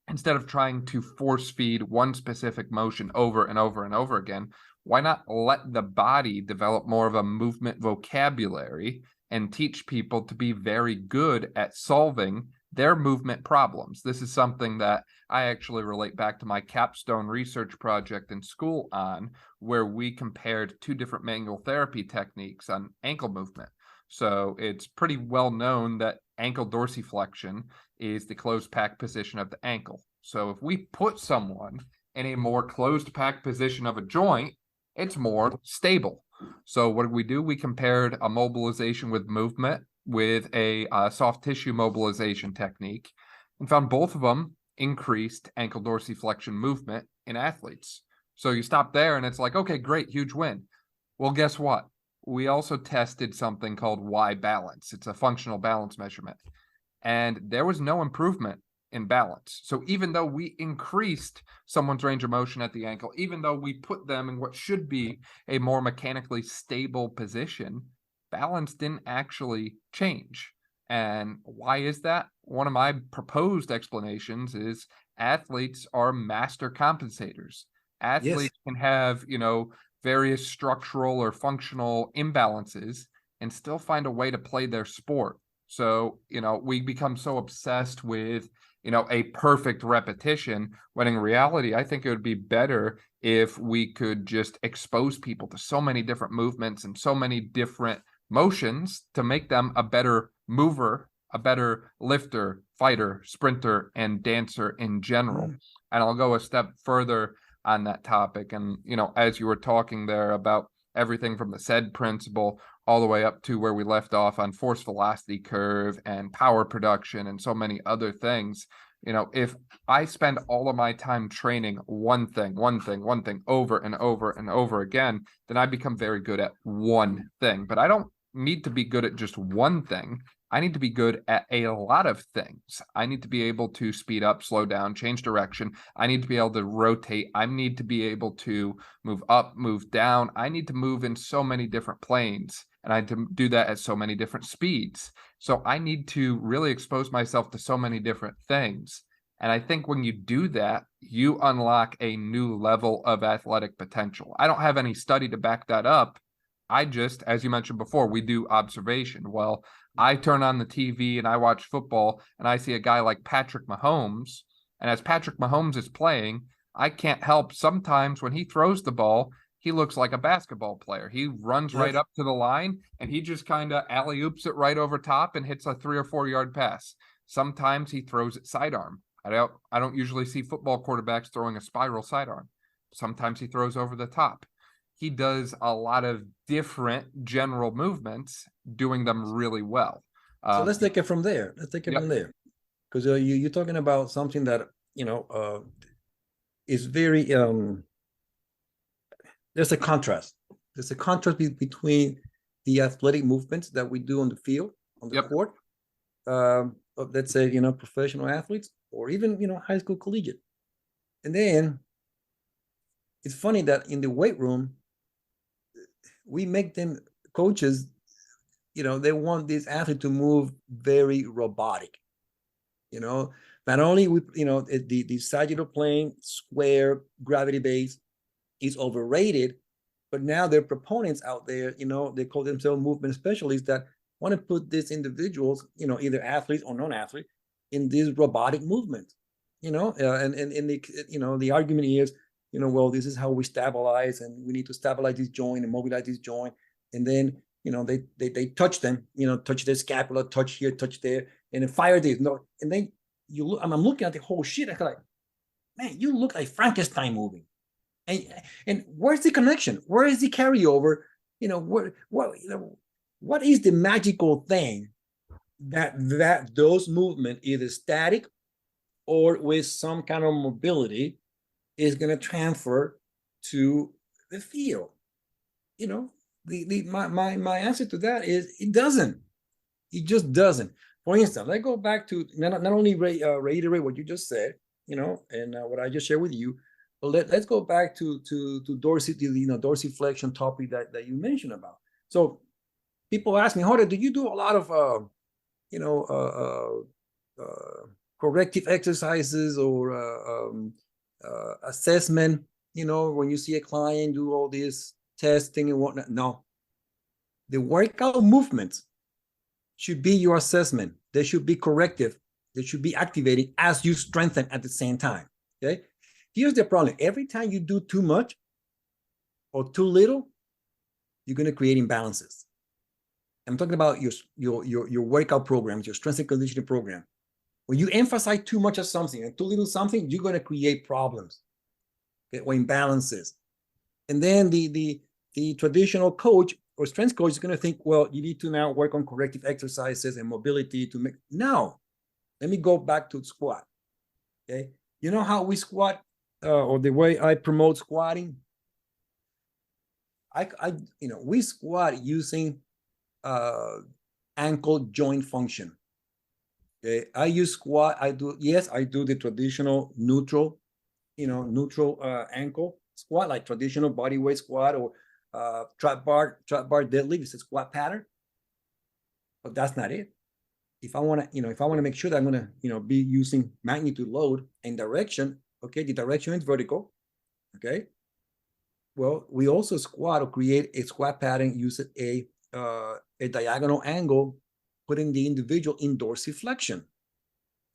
instead of trying to force feed one specific motion over and over and over again, why not let the body develop more of a movement vocabulary and teach people to be very good at solving their movement problems? This is something that I actually relate back to my capstone research project in school on, where we compared 2 different manual therapy techniques on ankle movement. So it's pretty well known that ankle dorsiflexion is the closed pack position of the ankle. So if we put someone in a more closed pack position of a joint, it's more stable. So what do? We compared a mobilization with movement with a soft tissue mobilization technique and found both of them increased ankle dorsiflexion movement in athletes. So you stop there and it's like, okay, great, huge win. Well, guess what? We also tested something called Y balance. It's a functional balance measurement. And there was no improvement in balance. So even though we increased someone's range of motion at the ankle, even though we put them in what should be a more mechanically stable position, balance didn't actually change. And why is that? One of my proposed explanations is athletes are master compensators. Athletes can have, various structural or functional imbalances and still find a way to play their sport. So, we become so obsessed with, a perfect repetition, when in reality, I think it would be better if we could just expose people to so many different movements and so many different motions to make them a better mover, a better lifter, fighter, sprinter, and dancer in general. And I'll go a step further on that topic. And, as you were talking there about everything from the SAID principle all the way up to where we left off on force velocity curve and power production and so many other things, if I spend all of my time training one thing over and over and over again, then I become very good at one thing. But I don't need to be good at just one thing. I need to be good at a lot of things. I need to be able to speed up, slow down, change direction. I need to be able to rotate. I need to be able to move up, move down. I need to move in so many different planes, and I need to do that at so many different speeds. So I need to really expose myself to so many different things. And I think when you do that, you unlock a new level of athletic potential. I don't have any study to back that up. I just, as you mentioned before, we do observation. Well, I turn on the TV and I watch football and I see a guy like Patrick Mahomes. And as Patrick Mahomes is playing, I can't help sometimes when he throws the ball, he looks like a basketball player. He runs right up to the line and he just kind of alley-oops it right over top and hits a 3 or 4 yard pass. Sometimes he throws it sidearm. I don't usually see football quarterbacks throwing a spiral sidearm. Sometimes he throws over the top. He does a lot of different general movements, doing them really well. So let's take it from there. Because you're talking about something that, is very, there's a contrast. There's a contrast between the athletic movements that we do on the field, on the court, let's say, professional athletes, or even, high school collegiate. And then it's funny that in the weight room, we make them coaches, they want this athlete to move very robotic. Not only with, the sagittal plane, square, gravity base is overrated, but now there are proponents out there, they call themselves movement specialists that want to put these individuals, either athletes or non-athletes, in these robotic movements, and the argument is, well, this is how we stabilize, and we need to stabilize this joint and mobilize this joint. And then, they touch them, touch their scapula, touch here, touch there, and then fire this. And then I'm looking at the whole shit. I'm like, man, you look like Frankenstein moving. And where's the connection? Where is the carryover? What is the magical thing that those movements, either static or with some kind of mobility, is going to transfer to the field? You know, my answer to that is it doesn't. It just doesn't. For instance, let's go back to not only reiterate what you just said, you know, and what I just shared with you, but let's go back to dorsiflexion topic that you mentioned about. So people ask me, Jorge, do you do a lot of corrective exercises or assessment? You know, when you see a client do all this testing and whatnot? No, the workout movements should be your assessment. They should be corrective. They should be activating as you strengthen at the same time. Okay. Here's the problem. Every time you do too much or too little, you're going to create imbalances. I'm talking about your workout programs, your strength and conditioning program. When you emphasize too much of something and too little something, you're going to create problems, okay, or imbalances. And then the traditional coach or strength coach is going to think, well, you need to now work on corrective exercises and mobility to make. No, let me go back to squat. Okay, you know how we squat, or the way I promote squatting. We squat using ankle joint function. Okay, I use squat. I do the traditional neutral, ankle squat, like traditional body weight squat or trap bar deadlift. It's a squat pattern, but that's not it. If I want to make sure that I'm going to, be using magnitude, load, and direction, okay, the direction is vertical, okay. Well, we also squat or create a squat pattern using a diagonal angle, putting the individual in dorsiflexion.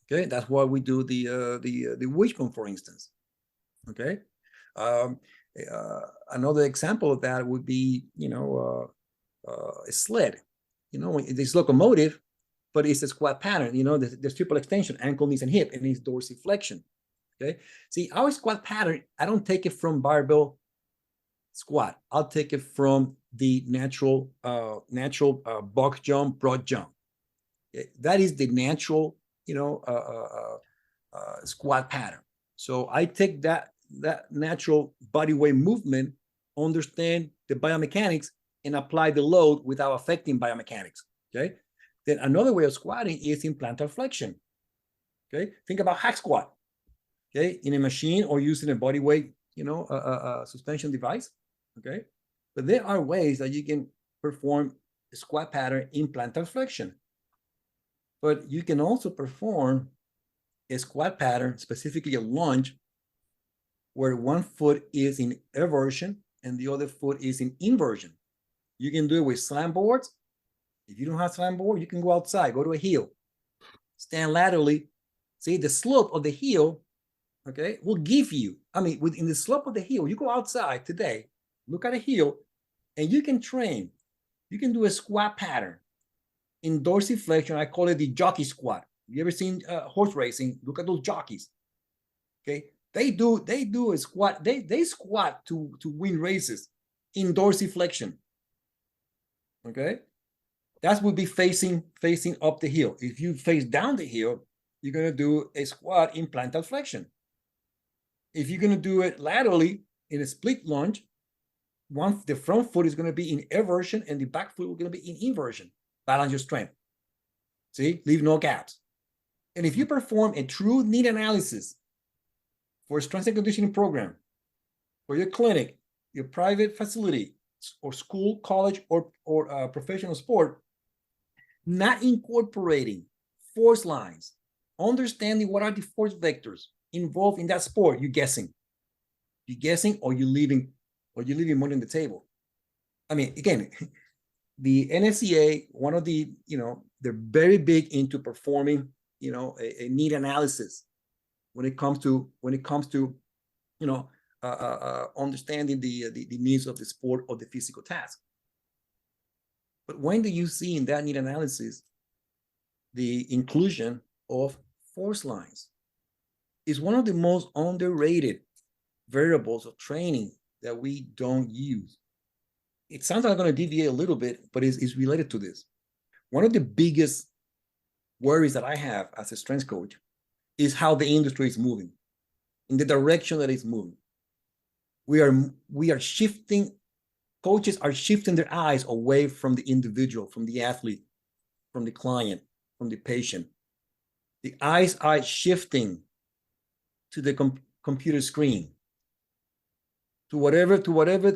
Okay, that's why we do the wishbone, for instance. Okay, another example of that would be a sled. This locomotive, but it's a squat pattern. There's triple extension, ankle, knees, and hip, and it's dorsiflexion. Okay, see, our squat pattern, I don't take it from barbell squat. I'll take it from the natural box jump, broad jump. That is the natural, squat pattern. So I take that natural body weight movement, understand the biomechanics, and apply the load without affecting biomechanics. Okay. Then another way of squatting is in plantar flexion. Okay. Think about hack squat. Okay, in a machine or using a body weight, suspension device. Okay, but there are ways that you can perform a squat pattern in plantar flexion. But you can also perform a squat pattern, specifically a lunge, where one foot is in eversion and the other foot is in inversion. You can do it with slam boards. If you don't have slam board, you can go outside, go to a hill, stand laterally. See, the slope of the hill, okay, will give you, within the slope of the hill, you go outside today, look at a hill, and you can train. You can do a squat pattern in dorsiflexion. I call it the jockey squat. You ever seen horse racing? Look at those jockeys. Okay, they do a squat. They squat to win races in dorsiflexion. Okay, that would be facing up the hill. If you face down the hill, you're gonna do a squat in plantar flexion. If you're gonna do it laterally in a split lunge, the front foot is gonna be in eversion and the back foot is gonna be in inversion. Balance your strength. See, leave no gaps. And if you perform a true need analysis for a strength and conditioning program, for your clinic, your private facility, or school, college, or professional sport, not incorporating force lines, understanding what are the force vectors involved in that sport, you're guessing. You're guessing, or you're leaving money on the table. Again, the NSCA, one of the, they're very big into performing, a need analysis when it comes to, understanding the needs of the sport or the physical task. But when do you see in that need analysis the inclusion of force lines? Is one of the most underrated variables of training that we don't use. It sounds like I'm going to deviate a little bit, but it's related to this. One of the biggest worries that I have as a strength coach is how the industry is moving, in the direction that it's moving. we are shifting, coaches are shifting their eyes away from the individual, from the athlete, from the client, from the patient. The eyes are shifting to the computer screen, to whatever whatever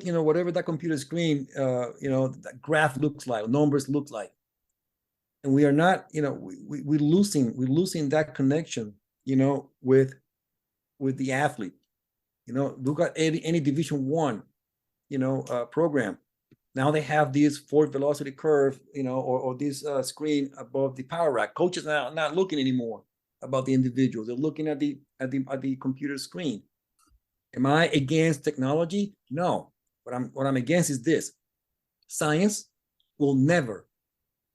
that computer screen that graph looks like, numbers look like. And we are not, we're losing that connection, with the athlete. Look at any Division One, program. Now they have this force velocity curve, or this screen above the power rack. Coaches are not looking anymore about the individuals. They're looking at the computer screen. Am I against technology? No. What I'm against is this: science will never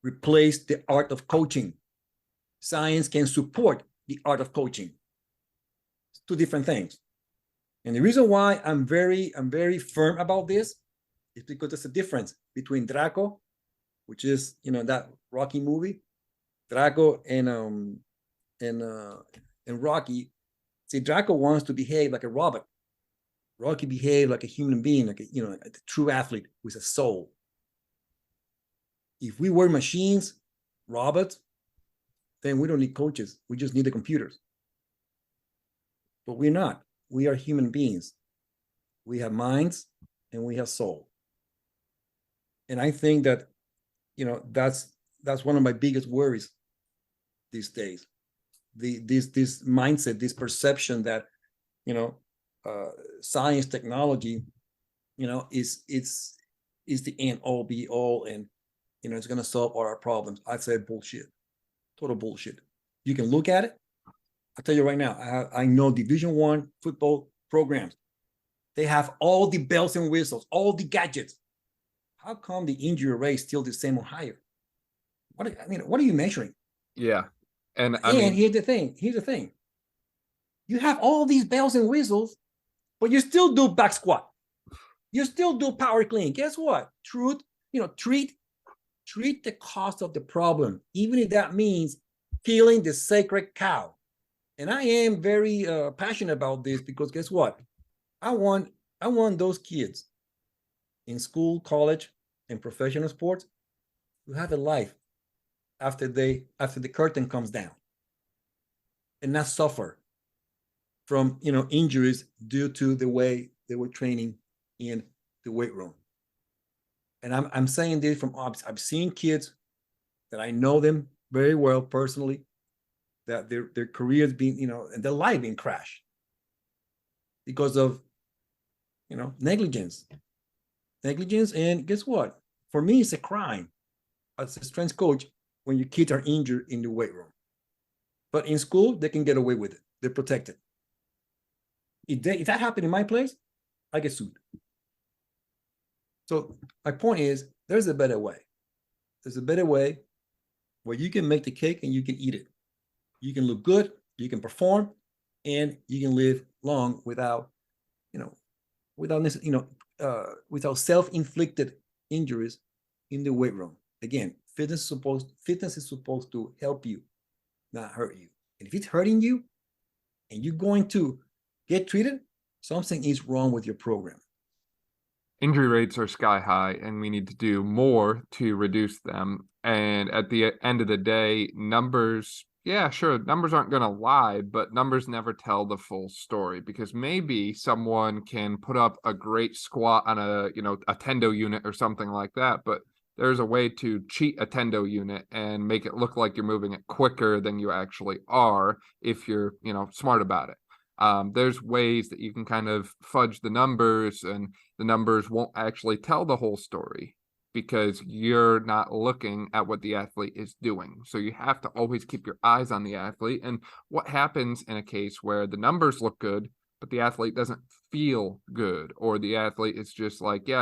replace the art of coaching. Science can support the art of coaching. It's two different things. And the reason why I'm very firm about this is because there's a difference between Draco, which is that Rocky movie, Draco and Rocky. See, Draco wants to behave like a robot. Rocky behaved like a human being, like a true athlete with a soul. If we were machines, robots, then we don't need coaches. We just need the computers. But we're not. We are human beings. We have minds and we have soul. And I think that, that's one of my biggest worries these days. This mindset, this perception that, science, technology, is the end all be all, and it's going to solve all our problems. I'd say bullshit, total bullshit. You can look at it. I'll tell you right now, I know Division One football programs. They have all the bells and whistles, all the gadgets. How come the injury rate is still the same or higher? What are you measuring? Yeah. And here's the thing. You have all these bells and whistles, but you still do back squat. You still do power clean. Guess what? Treat the cost of the problem, even if that means killing the sacred cow. And I am very passionate about this because guess what? I want those kids in school, college, and professional sports to have a life after the curtain comes down, and not suffer from injuries due to the way they were training in the weight room. And I'm saying this from I've seen kids that I know them very well personally, that their careers being and their life being crashed because of negligence. And guess what? For me, it's a crime as a strength coach when your kids are injured in the weight room. But in school, they can get away with it. They're protected. If that happened in my place, I get sued. So my point is, there's a better way. There's a better way where you can make the cake and you can eat it. You can look good, you can perform, and you can live long without self-inflicted injuries in the weight room. Again, fitness is supposed to help you, not hurt you. And if it's hurting you and you're going to get treated, something is wrong with your program. Injury rates are sky high, and we need to do more to reduce them. And at the end of the day, numbers, yeah, sure, numbers aren't going to lie, but numbers never tell the full story, because maybe someone can put up a great squat on a tendo unit or something like that, but there's a way to cheat a tendo unit and make it look like you're moving it quicker than you actually are if you're, smart about it. There's ways that you can kind of fudge the numbers, and the numbers won't actually tell the whole story because you're not looking at what the athlete is doing. So you have to always keep your eyes on the athlete. And what happens in a case where the numbers look good, but the athlete doesn't feel good, or the athlete is just like, yeah,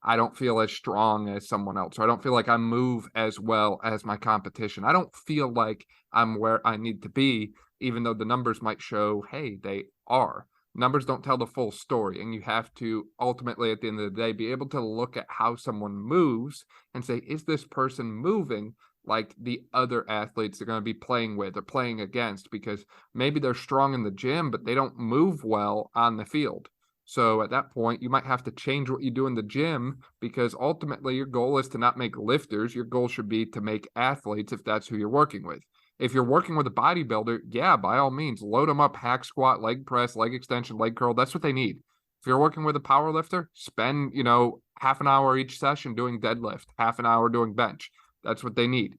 I don't feel as strong as someone else, or I don't feel like I move as well as my competition. I don't feel like I'm where I need to be, even though the numbers might show, hey, they are. Numbers don't tell the full story, and you have to ultimately, at the end of the day, be able to look at how someone moves and say, is this person moving like the other athletes they're going to be playing with or playing against? Because maybe they're strong in the gym, but they don't move well on the field. So at that point, you might have to change what you do in the gym, because ultimately your goal is to not make lifters. Your goal should be to make athletes, if that's who you're working with. If you're working with a bodybuilder, yeah, by all means, load them up, hack squat, leg press, leg extension, leg curl. That's what they need. If you're working with a power lifter, spend, half an hour each session doing deadlift, half an hour doing bench. That's what they need.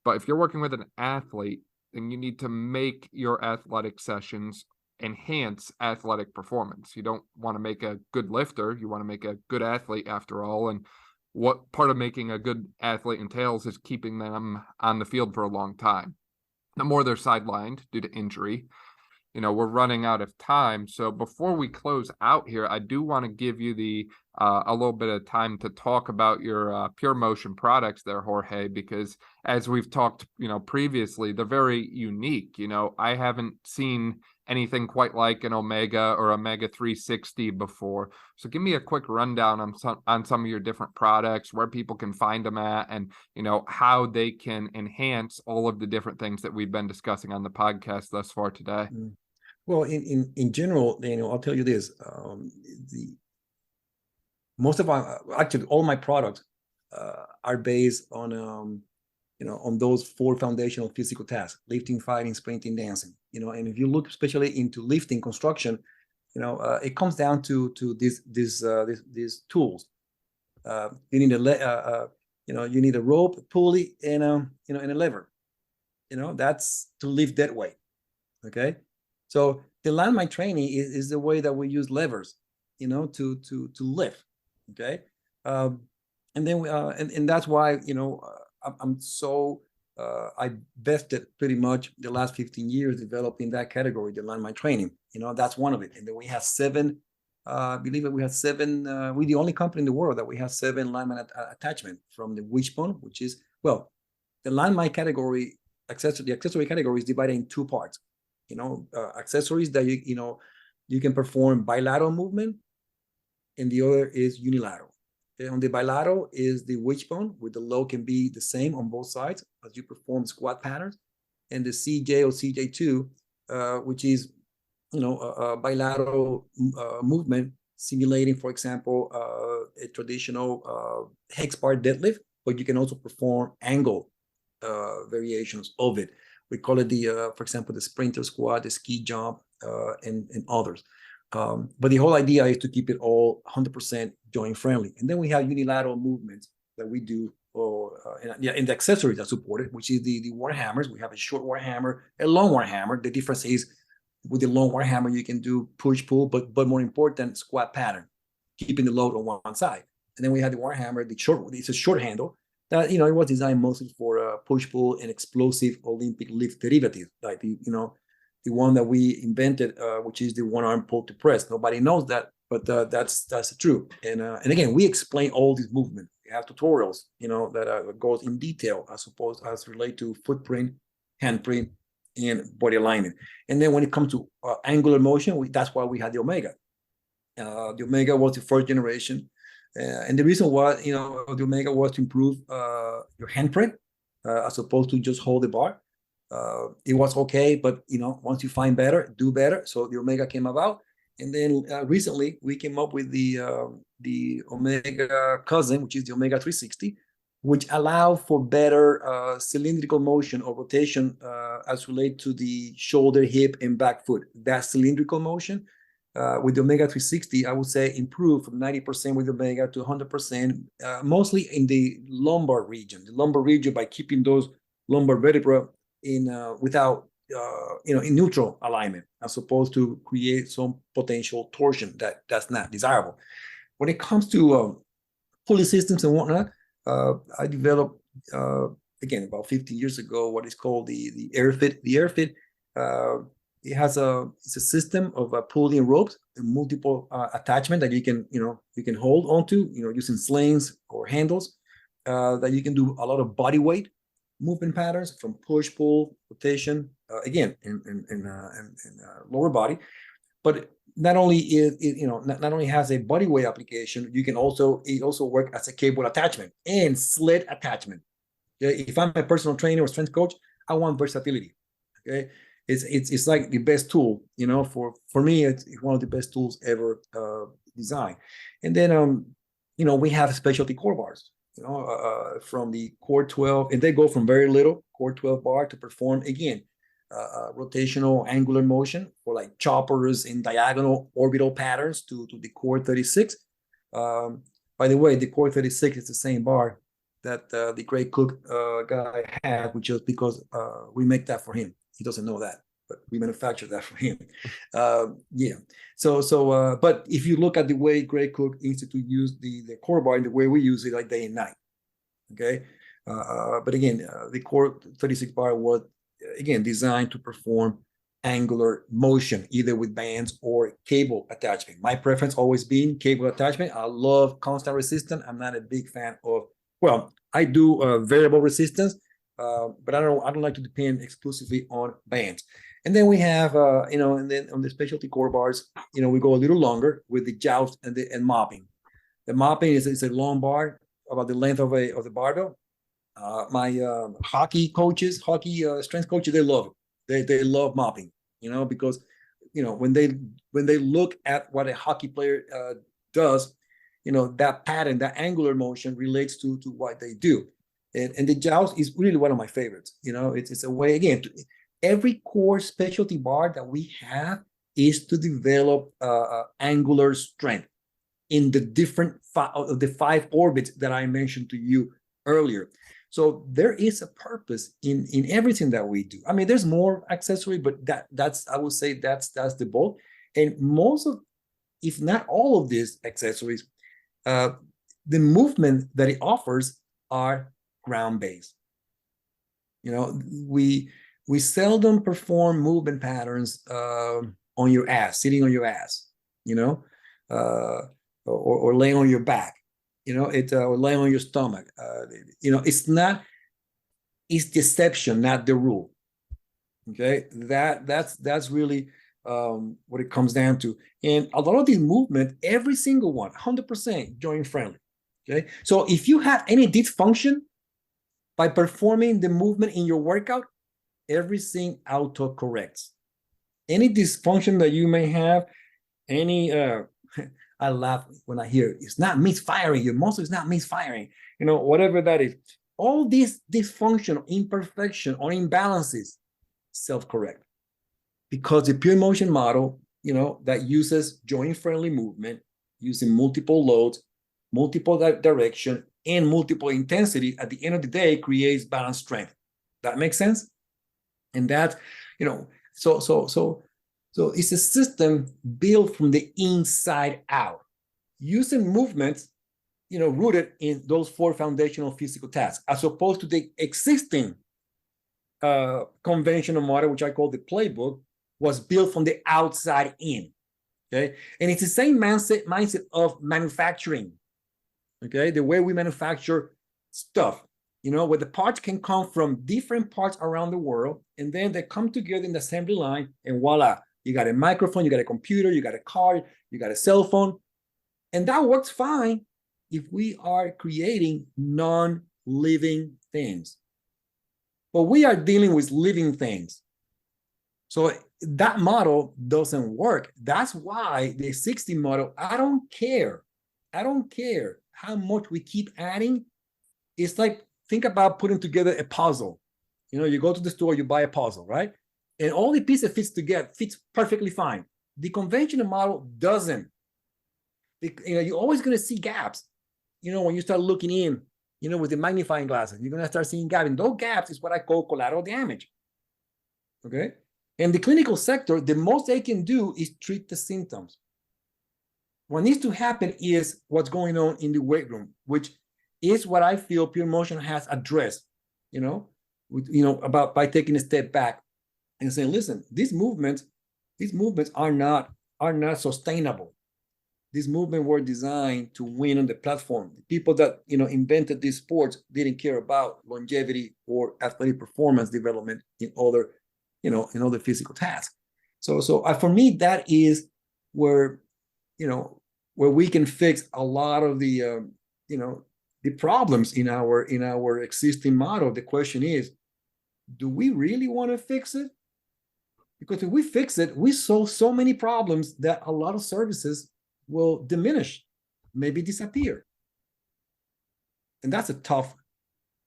But if you're working with an athlete, then you need to make your athletic sessions enhance athletic performance. You don't want to make a good lifter. You want to make a good athlete after all. And what part of making a good athlete entails is keeping them on the field for a long time. The more they're sidelined due to injury, we're running out of time. So before we close out here, I do want to give you a little bit of time to talk about your PurMotion products there, Jorge, because as we've talked, previously, they're very unique. I haven't seen anything quite like an Omega or Omega 360 before. So give me a quick rundown on some of your different products, where people can find them at, and how they can enhance all of the different things that we've been discussing on the podcast thus far today. Well, in general, I'll tell you this: actually all my products are based on on those 4 foundational physical tasks: lifting, fighting, sprinting, dancing. And if you look especially into lifting construction, it comes down to these tools. You need you need a rope, a pulley, and and a lever. That's to lift that weight. Okay. So the landmine training is the way that we use levers, to lift. Okay. And then and that's why I'm so I vested pretty much the last 15 years developing that category, the landmine training. That's one of it. And then we have 7. I believe that we have 7. We're the only company in the world that we have 7 landmine attachment, from the wishbone, which is, well, the landmine category, the accessory category is divided in 2 parts. Accessories that you can perform bilateral movement, and the other is unilateral. Okay? On the bilateral is the wishbone, where the load can be the same on both sides as you perform squat patterns, and the CJ or CJ2, which is a bilateral movement simulating, for example, a traditional hex bar deadlift, but you can also perform angle variations of it. We call it for example, the sprinter squat, the ski jump, and others. But the whole idea is to keep it all 100% joint friendly. And then we have unilateral movements that we do, and the accessories that support it, which is the war hammers. We have a short war hammer, a long war hammer. The difference is, with the long war hammer, you can do push pull, but more important, squat pattern, keeping the load on one side. And then we have the war hammer, it's a short handle. That it was designed mostly for push pull and explosive Olympic lift derivatives, like the one that we invented, which is the one arm pull to press. Nobody knows that, but that's true. And again, we explain all these movements. We have tutorials, that goes in detail as relate to footprint, handprint, and body alignment. And then when it comes to angular motion, that's why we had the Omega. The Omega was the first generation. And the reason why, the Omega was to improve your handprint as opposed to just hold the bar. It was okay, but once you find better, do better. So the Omega came about, and then recently we came up with the Omega cousin, which is the Omega 360, which allow for better cylindrical motion or rotation as relate to the shoulder, hip, and back foot. That cylindrical motion. With the Omega 360, I would say improve from 90% with Omega to 100%, mostly in the lumbar region. The lumbar region, by keeping those lumbar vertebrae in without in neutral alignment, as opposed to create some potential torsion that's not desirable. When it comes to pulley systems and whatnot, I developed again about 15 years ago what is called the AirFit. The AirFit. It's a system of pulley and ropes and multiple attachment that you can hold onto, using slings or handles, that you can do a lot of body weight movement patterns, from push, pull, rotation, again in lower body. But not only not only has a body weight application, it also work as a cable attachment and sled attachment. Okay? If I'm a personal trainer or strength coach, I want versatility. Okay. it's like the best tool, for me, it's one of the best tools ever designed. And then we have specialty core bars, from the core 12, and they go from very little core 12 bar to perform again rotational angular motion for like choppers in diagonal orbital patterns to the core 36. By the way, the core 36 is the same bar that the Gray Cook guy had, which is because we make that for him. He doesn't know that, but we manufacture that for him. Yeah. But if you look at the way Gray Cook Institute used the core bar and the way we use it, like day and night. Okay. But again, the core 36 bar was again designed to perform angular motion, either with bands or cable attachment. My preference always been cable attachment. I love constant resistance. I'm not a big fan of, well, I do variable resistance, but I don't like to depend exclusively on bands. And then we have, and then on the specialty core bars, we go a little longer with the joust and mopping. The mopping is a long bar about the length of the barbell. My hockey strength coaches, they love it. They love mopping, because when they look at what a hockey player does, that pattern, that angular motion relates to what they do. And the joust is really one of my favorites. It's a way, again, every core specialty bar that we have is to develop angular strength in the different of the 5 orbits that I mentioned to you earlier. So there is a purpose in everything that we do. I mean, there's more accessory, but that's I would say that's the bulk. And most of, if not all of these accessories, the movement that it offers are ground-based. We seldom perform movement patterns on your ass, sitting on your ass, or laying on your back. Or laying on your stomach. It's deception, not the rule. Okay, that's really what it comes down to. And a lot of these movements, every single one, 100% joint friendly. Okay, so if you have any dysfunction by performing the movement in your workout, everything auto corrects. Any dysfunction that you may have, any I laugh when I hear it's not misfiring, your muscle is not misfiring, whatever that is. All this dysfunction, imperfection, or imbalances, self-correct. Because the PurMotion model, that uses joint-friendly movement, using multiple loads, multiple direction, and multiple intensity, at the end of the day, creates balanced strength. That makes sense? And that, so it's a system built from the inside out, using movements, rooted in those 4 foundational physical tasks, as opposed to the existing conventional model, which I call the playbook, was built from the outside in. Okay, and it's the same mindset of manufacturing. Okay, the way we manufacture stuff, where the parts can come from different parts around the world, and then they come together in the assembly line, and voila. You got a microphone, you got a computer, you got a car, you got a cell phone. And that works fine if we are creating non-living things. But we are dealing with living things. So that model doesn't work. That's why the 60 model, I don't care how much we keep adding. It's like, think about putting together a puzzle. You go to the store, you buy a puzzle, right? And all the pieces fits perfectly fine. The conventional model doesn't. You're always going to see gaps. When you start looking in, with the magnifying glasses, you're going to start seeing gaps. And those gaps is what I call collateral damage. Okay? In the clinical sector, the most they can do is treat the symptoms. What needs to happen is what's going on in the weight room, which is what I feel PurMotion has addressed, by taking a step back and saying, listen, these movements are not sustainable. These movements were designed to win on the platform. The people that invented these sports didn't care about longevity or athletic performance development in other physical tasks. So for me, that is where we can fix a lot of the the problems in our existing model. The question is, do we really want to fix it? Because if we fix it, we solve so many problems that a lot of services will diminish, maybe disappear. And that's a tough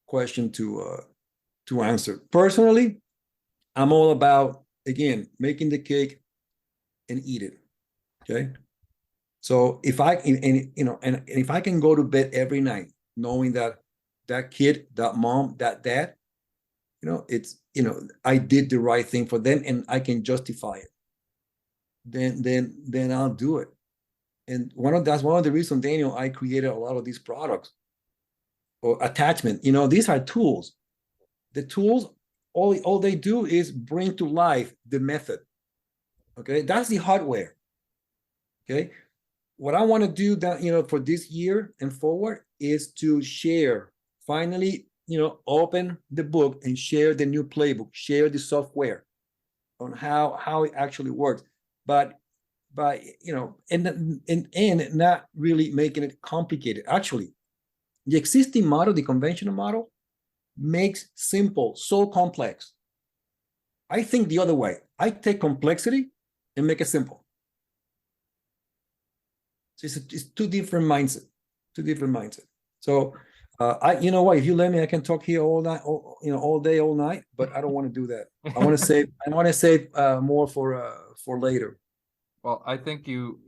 question to answer. Personally, I'm all about, again, making the cake and eat it. Okay. So if I and if I can go to bed every night knowing that that kid, that mom, that dad, it's I did the right thing for them and I can justify it, then I'll do it. And that's one of the reasons, Daniel, I created a lot of these products or attachment. These are tools. The tools, all they do is bring to life the method. Okay, that's the hardware. Okay, what I want to do that for this year and forward is to share. Finally, open the book and share the new playbook, share the software on how it actually works. But and not really making it complicated. Actually, the existing model, the conventional model, makes simple so complex. I think the other way. I take complexity and make it simple. So it's two different mindset. So you know what? If you let me, I can talk here all night, all day, all night. But I don't want to do that. I want to save more for later. Well, I think you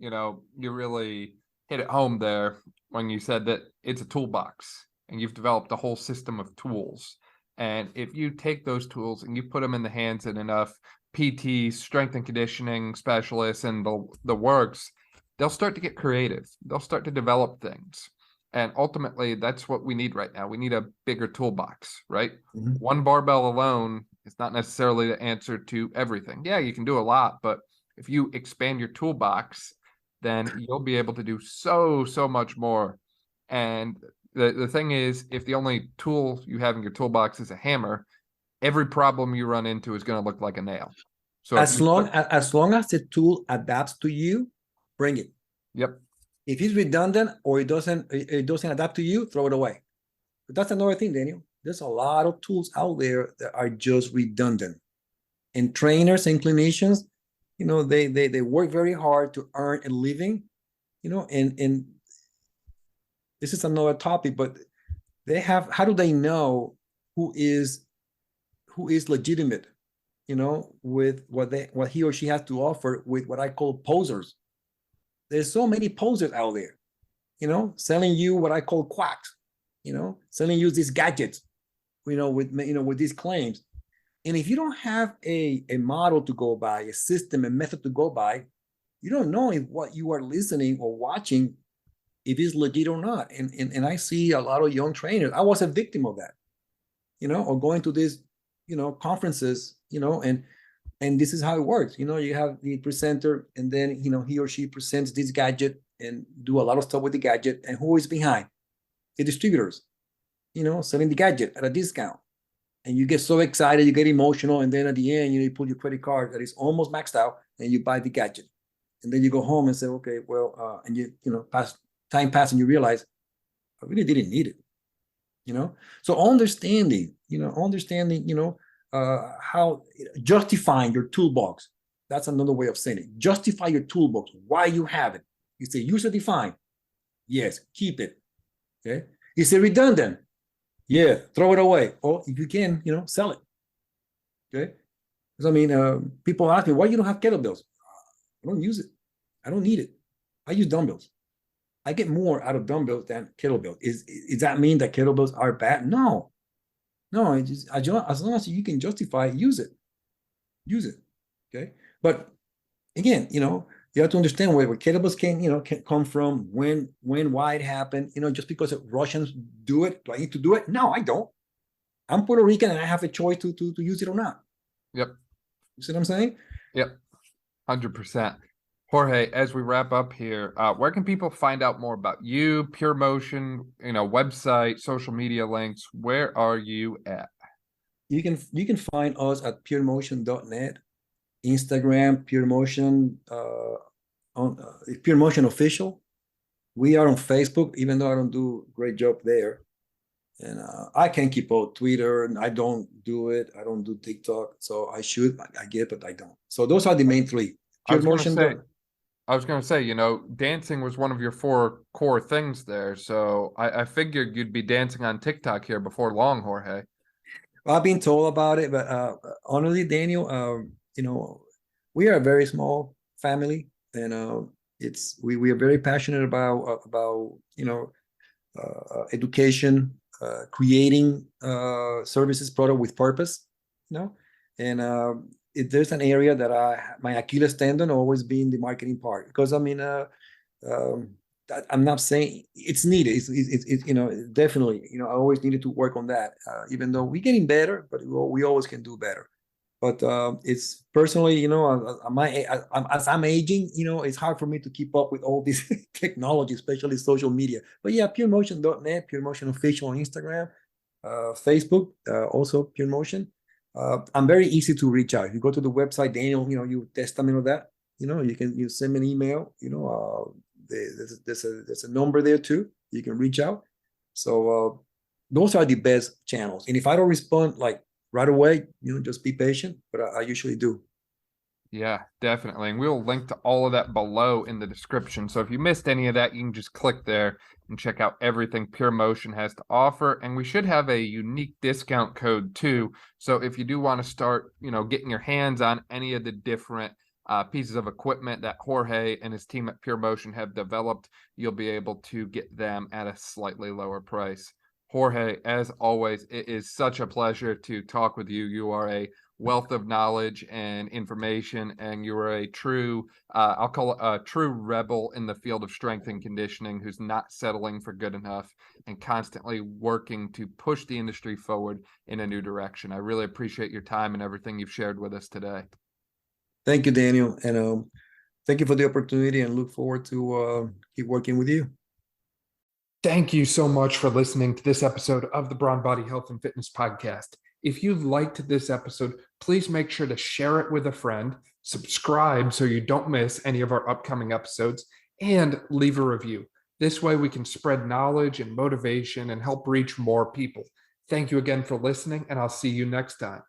really hit it home there when you said that it's a toolbox and you've developed a whole system of tools. And if you take those tools and you put them in the hands of enough PTs, strength and conditioning specialists, and the works, they'll start to get creative. They'll start to develop things. And ultimately, that's what we need right now. We need a bigger toolbox, right? Mm-hmm. One barbell alone is not necessarily the answer to everything. Yeah, you can do a lot, but if you expand your toolbox, then you'll be able to do so much more. And the thing is, if the only tool you have in your toolbox is a hammer, every problem you run into is going to look like a nail. So as long as the tool adapts to you, bring it. Yep. If it's redundant or it doesn't adapt to you, throw it away. But that's another thing, Daniel. There's a lot of tools out there that are just redundant. And trainers and clinicians, they work very hard to earn a living, and this is another topic, but how do they know who is legitimate, with what he or she has to offer with what I call posers. There's so many posers out there, selling you what I call quacks, selling you these gadgets, with these claims. And if you don't have a model to go by, a system, a method to go by, you don't know if what you are listening or watching, if it's legit or not. And I see a lot of young trainers. I was a victim of that, or going to these, conferences, and this is how it works. You have the presenter, and then, he or she presents this gadget and do a lot of stuff with the gadget. And who is behind? The distributors, selling the gadget at a discount. And you get so excited, you get emotional, and then at the end, you pull your credit card that is almost maxed out, and you buy the gadget. And then you go home and say, okay, well, and time passes, and you realize I really didn't need it. So understanding, how justifying your toolbox. That's another way of saying it. Justify your toolbox, why you have it. You say user defined. Yes, keep it. Okay. Is it redundant? Yeah, throw it away. Or if you can, sell it. Okay. Because people ask me, why you don't have kettlebells? I don't use it. I don't need it. I use dumbbells. I get more out of dumbbells than kettlebells. Does that mean that kettlebells are bad? No. As long as you can justify it, use it. Okay. But again, you have to understand where kettlebells can come from, when, why it happened. Just because Russians do it, do I need to do it? No, I don't. I'm Puerto Rican and I have a choice to use it or not. Yep. You see what I'm saying? Yep. 100%. Jorge, as we wrap up here, where can people find out more about you, PurMotion, website, social media links? Where are you at? You can find us at PurMotion.net, Instagram, PurMotion, on PurMotion Official. We are on Facebook, even though I don't do a great job there. And I can't keep up Twitter, and I don't do it. I don't do TikTok. So I should, I get, but I don't. So those are the main three. I Pure was gonna motion, say, dancing was one of your four core things there. So I figured you'd be dancing on TikTok here before long, Jorge. I've been told about it, but honestly, Daniel, we are a very small family, and we are very passionate about education, creating services, product with purpose, and if there's an area that my Achilles tendon always been the marketing part, because I mean, um, I'm not saying it's needed. It's definitely, I always needed to work on that. Even though we're getting better, but we always can do better. But it's personally, as I'm aging, it's hard for me to keep up with all this technology, especially social media. But yeah, PurMotion.net, PurMotion official on Instagram, Facebook, also PurMotion. I'm very easy to reach out. If you go to the website, Daniel, you testament of that. You send me an email. There's a number there too. You can reach out. So those are the best channels. And if I don't respond like right away, just be patient. But I usually do. Yeah, definitely. And we'll link to all of that below in the description. So if you missed any of that, you can just click there and check out everything PurMotion has to offer. And we should have a unique discount code too. So if you do want to start, getting your hands on any of the different pieces of equipment that Jorge and his team at PurMotion have developed, you'll be able to get them at a slightly lower price. Jorge, as always, it is such a pleasure to talk with you. You are a wealth of knowledge and information, and you are a true, I'll call it a true rebel in the field of strength and conditioning, who's not settling for good enough and constantly working to push the industry forward in a new direction. I really appreciate your time and everything you've shared with us today. Thank you, Daniel, and thank you for the opportunity, and look forward to keep working with you. Thank you so much for listening to this episode of the Brawn Body Health and Fitness Podcast. If you liked this episode, please make sure to share it with a friend, subscribe so you don't miss any of our upcoming episodes, and leave a review. This way we can spread knowledge and motivation and help reach more people. Thank you again for listening, and I'll see you next time.